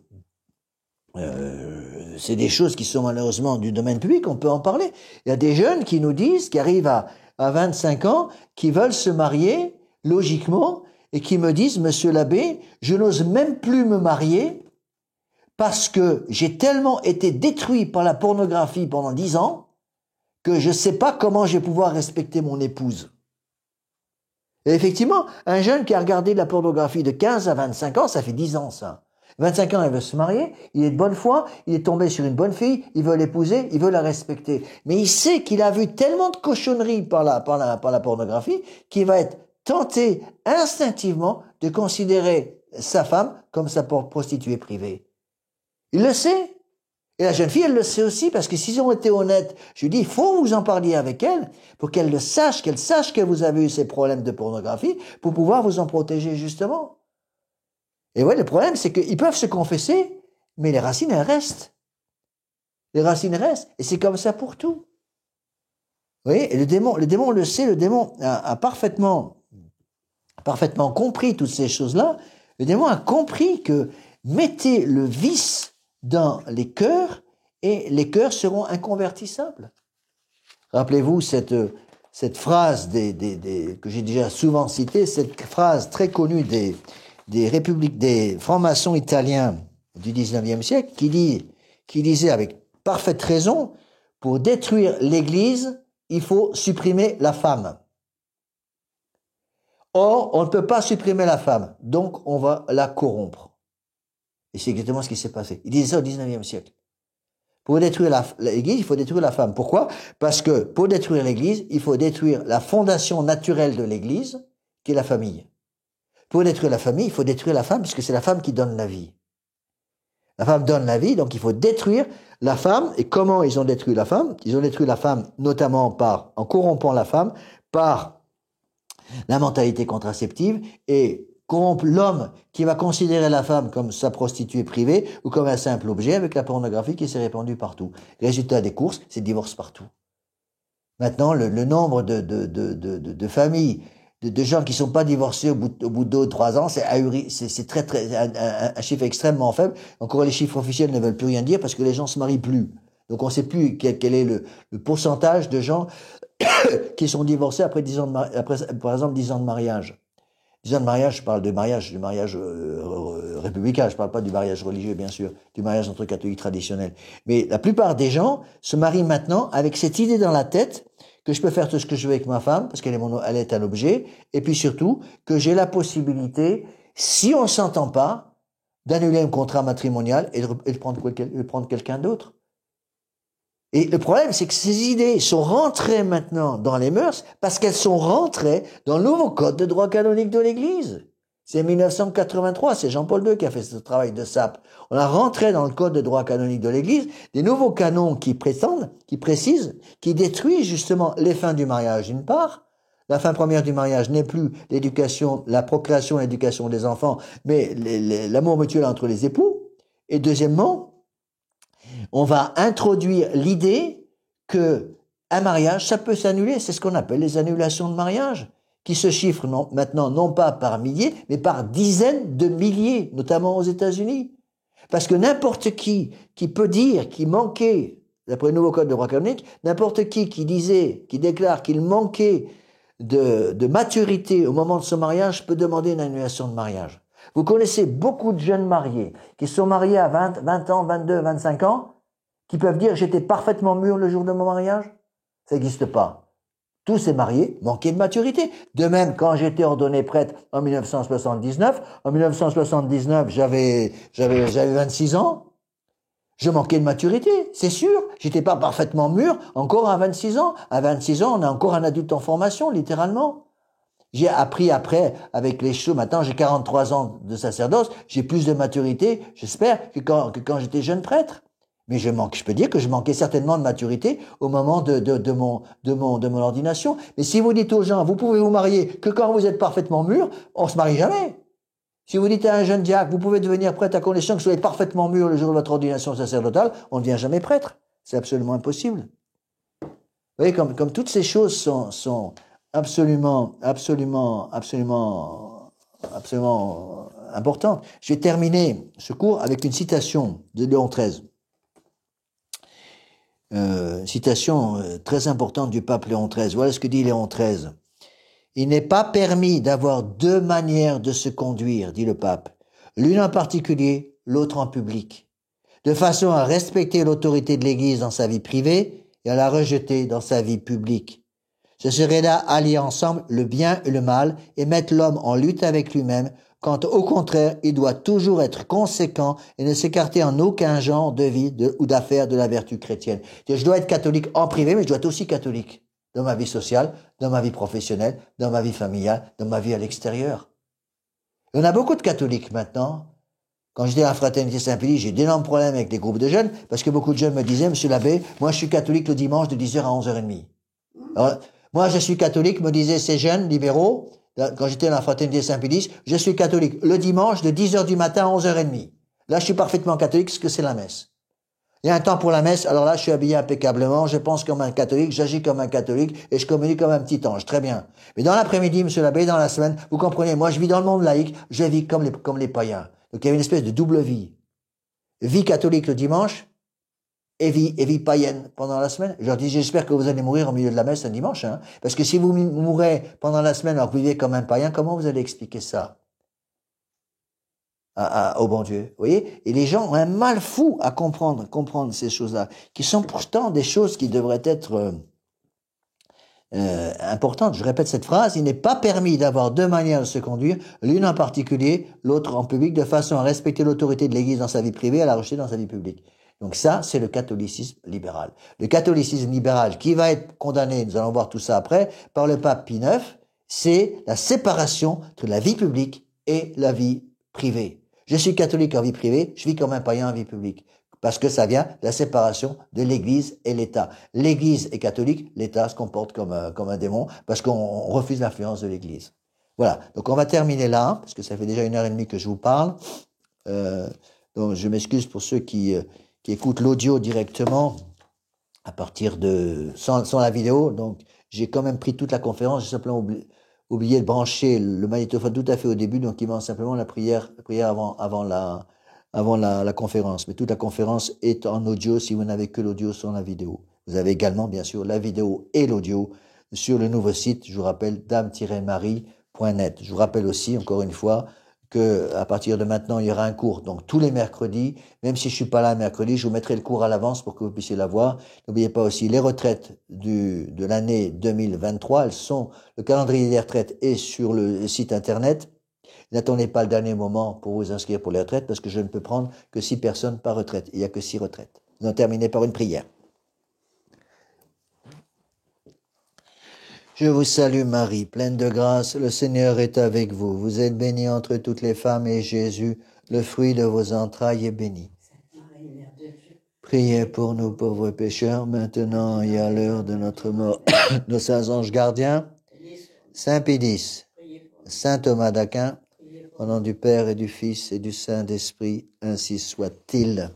c'est des choses qui sont malheureusement du domaine public, on peut en parler. Il y a des jeunes qui nous disent, qui arrivent à 25 ans, qui veulent se marier logiquement et qui me disent, monsieur l'abbé, je n'ose même plus me marier parce que j'ai tellement été détruit par la pornographie pendant 10 ans que je ne sais pas comment je vais pouvoir respecter mon épouse. Et effectivement, un jeune qui a regardé de la pornographie de 15 à 25 ans, ça fait 10 ans ça. 25 ans, il veut se marier, il est de bonne foi, il est tombé sur une bonne fille, il veut l'épouser, il veut la respecter. Mais il sait qu'il a vu tellement de cochonneries par la pornographie qu'il va être tenté instinctivement de considérer sa femme comme sa prostituée privée. Il le sait. Et la jeune fille, elle le sait aussi, parce que s'ils ont été honnêtes, je lui dis, il faut vous en parler avec elle, pour qu'elle le sache, qu'elle sache que vous avez eu ces problèmes de pornographie, pour pouvoir vous en protéger, justement. Et ouais, le problème, c'est qu'ils peuvent se confesser, mais les racines, elles restent. Les racines restent, et c'est comme ça pour tout. Vous voyez, et le démon le sait, le démon a parfaitement compris toutes ces choses-là. Le démon a compris que mettez le vice dans les cœurs et les cœurs seront inconvertissables. Rappelez-vous cette phrase que j'ai déjà souvent citée, cette phrase très connue des francs-maçons italiens du 19e siècle qui disait avec parfaite raison, pour détruire l'Église, il faut supprimer la femme. Or, on ne peut pas supprimer la femme, donc on va la corrompre. Et c'est exactement ce qui s'est passé. Il disait ça au 19e siècle. Pour détruire l'Église, il faut détruire la femme. Pourquoi? Parce que pour détruire l'Église, il faut détruire la fondation naturelle de l'Église, qui est la famille. Pour détruire la famille, il faut détruire la femme, puisque c'est la femme qui donne la vie. La femme donne la vie, donc il faut détruire la femme. Et comment ils ont détruit la femme? Ils ont détruit la femme notamment en corrompant la femme, par la mentalité contraceptive, et corrompre l'homme qui va considérer la femme comme sa prostituée privée ou comme un simple objet avec la pornographie qui s'est répandue partout. Résultat des courses, c'est divorce partout. Maintenant, le nombre de familles, de gens qui sont pas divorcés au bout de 2 ou 3 ans, c'est un chiffre extrêmement faible. Encore les chiffres officiels ne veulent plus rien dire parce que les gens se marient plus. Donc on ne sait plus quel est le pourcentage de gens qui sont divorcés après 10 ans après, par exemple, 10 ans de mariage. 10 ans de mariage, je parle du mariage républicain, je parle pas du mariage religieux, bien sûr, du mariage entre catholiques traditionnels. Mais la plupart des gens se marient maintenant avec cette idée dans la tête que je peux faire tout ce que je veux avec ma femme, parce qu'elle est un objet, et puis surtout, que j'ai la possibilité, si on s'entend pas, d'annuler un contrat matrimonial et de prendre quelqu'un d'autre. Et le problème, c'est que ces idées sont rentrées maintenant dans les mœurs parce qu'elles sont rentrées dans le nouveau code de droit canonique de l'Église. C'est 1983, c'est Jean-Paul II qui a fait ce travail de sape. On a rentré dans le code de droit canonique de l'Église des nouveaux canons qui précisent, qui détruisent justement les fins du mariage d'une part. La fin première du mariage n'est plus l'éducation, la procréation et l'éducation des enfants, mais l'amour mutuel entre les époux. Et deuxièmement, on va introduire l'idée que un mariage, ça peut s'annuler. C'est ce qu'on appelle les annulations de mariage, qui se chiffrent maintenant non pas par milliers, mais par dizaines de milliers, notamment aux États-Unis. Parce que n'importe qui peut dire qu'il manquait, d'après le nouveau code de droit canonique, n'importe qui déclare qu'il manquait de maturité au moment de son mariage peut demander une annulation de mariage. Vous connaissez beaucoup de jeunes mariés qui sont mariés à 20 ans, 22, 25 ans, qui peuvent dire « j'étais parfaitement mûr le jour de mon mariage ». Ça n'existe pas. Tous ces mariés manquaient de maturité. De même, quand j'étais ordonné prêtre en 1979, j'avais 26 ans, je manquais de maturité, c'est sûr. J'étais pas parfaitement mûr encore à 26 ans. À 26 ans, on est encore un adulte en formation, littéralement. J'ai appris après, avec les choses, maintenant j'ai 43 ans de sacerdoce, j'ai plus de maturité, j'espère, que quand j'étais jeune prêtre. Mais je peux dire que je manquais certainement de maturité au moment de mon ordination. Mais si vous dites aux gens, vous pouvez vous marier que quand vous êtes parfaitement mûr, on se marie jamais. Si vous dites à un jeune diacre, vous pouvez devenir prêtre à condition que vous soyez parfaitement mûr le jour de votre ordination sacerdotale, on ne devient jamais prêtre. C'est absolument impossible. Vous voyez, comme toutes ces choses sont absolument importantes. Je vais terminer ce cours avec une citation de Léon XIII. Citation très importante du pape Léon XIII. Voilà ce que dit Léon XIII. Il n'est pas permis d'avoir 2 manières de se conduire, dit le pape, l'une en particulier, l'autre en public, de façon à respecter l'autorité de l'Église dans sa vie privée et à la rejeter dans sa vie publique. Ce serait là allier ensemble le bien et le mal et mettre l'homme en lutte avec lui-même, quand au contraire, il doit toujours être conséquent et ne s'écarter en aucun genre de vie ou d'affaires de la vertu chrétienne. Je dois être catholique en privé, mais je dois être aussi catholique dans ma vie sociale, dans ma vie professionnelle, dans ma vie familiale, dans ma vie à l'extérieur. On a beaucoup de catholiques maintenant Quand j'étais à la Fraternité Saint-Pédis, j'ai d'énormes problèmes avec les groupes de jeunes, parce que beaucoup de jeunes me disaient, Monsieur l'abbé, moi je suis catholique le dimanche de 10h à 11h30. Alors, moi je suis catholique, me disaient ces jeunes libéraux, quand j'étais dans la Fraternité Saint-Pédis, je suis catholique le dimanche de 10h du matin à 11h30. Là je suis parfaitement catholique, parce que c'est la messe. Il y a un temps pour la messe, alors là je suis habillé impeccablement, je pense comme un catholique, j'agis comme un catholique, et je communie comme un petit ange, très bien. Mais dans l'après-midi, monsieur l'abbé, dans la semaine, vous comprenez, moi je vis dans le monde laïque, je vis comme les païens. Donc il y avait une espèce de double vie. Vie catholique le dimanche, et vie païenne pendant la semaine. Je leur dis, j'espère que vous allez mourir au milieu de la messe un dimanche, hein. Parce que si vous mourrez pendant la semaine alors que vous vivez comme un païen, comment vous allez expliquer ça au bon Dieu? Vous voyez? Et les gens ont un mal fou à comprendre ces choses-là, qui sont pourtant des choses qui devraient être importante. Je répète cette phrase, il n'est pas permis d'avoir deux manières de se conduire, l'une en particulier, l'autre en public, de façon à respecter l'autorité de l'Église dans sa vie privée et à la rejeter dans sa vie publique. Donc ça, c'est le catholicisme libéral. Le catholicisme libéral qui va être condamné, nous allons voir tout ça après, par le pape Pie IX, c'est la séparation entre la vie publique et la vie privée. Je suis catholique en vie privée, je vis comme un païen en vie publique. Parce que ça vient de la séparation de l'Église et l'État. L'Église est catholique, l'État se comporte comme un démon, parce qu'on refuse l'influence de l'Église. Voilà, donc on va terminer là, parce que ça fait déjà 1h30 que je vous parle. Donc je m'excuse pour ceux qui écoutent l'audio directement à partir de sans la vidéo. Donc j'ai quand même pris toute la conférence, j'ai simplement oublié de brancher le magnétophone tout à fait au début, donc il manque simplement la prière avant la conférence. Mais toute la conférence est en audio si vous n'avez que l'audio sans la vidéo. Vous avez également, bien sûr, la vidéo et l'audio sur le nouveau site, je vous rappelle, dame-marie.net. Je vous rappelle aussi, encore une fois, que à partir de maintenant, il y aura un cours. Donc, tous les mercredis, même si je suis pas là mercredi, je vous mettrai le cours à l'avance pour que vous puissiez l'avoir. N'oubliez pas aussi les retraites de l'année 2023. Le calendrier des retraites est sur le site internet. N'attendez pas le dernier moment pour vous inscrire pour les retraites, parce que je ne peux prendre que 6 personnes par retraite. Il n'y a que 6 retraites. Nous allons terminer par une prière. Je vous salue Marie, pleine de grâce, le Seigneur est avec vous. Vous êtes bénie entre toutes les femmes, et Jésus, le fruit de vos entrailles, est béni. Priez pour nous pauvres pécheurs, maintenant et à l'heure de notre mort. Nos saints anges gardiens, Saint Pédis, Saint Thomas d'Aquin, au nom du Père et du Fils et du Saint-Esprit, ainsi soit-il.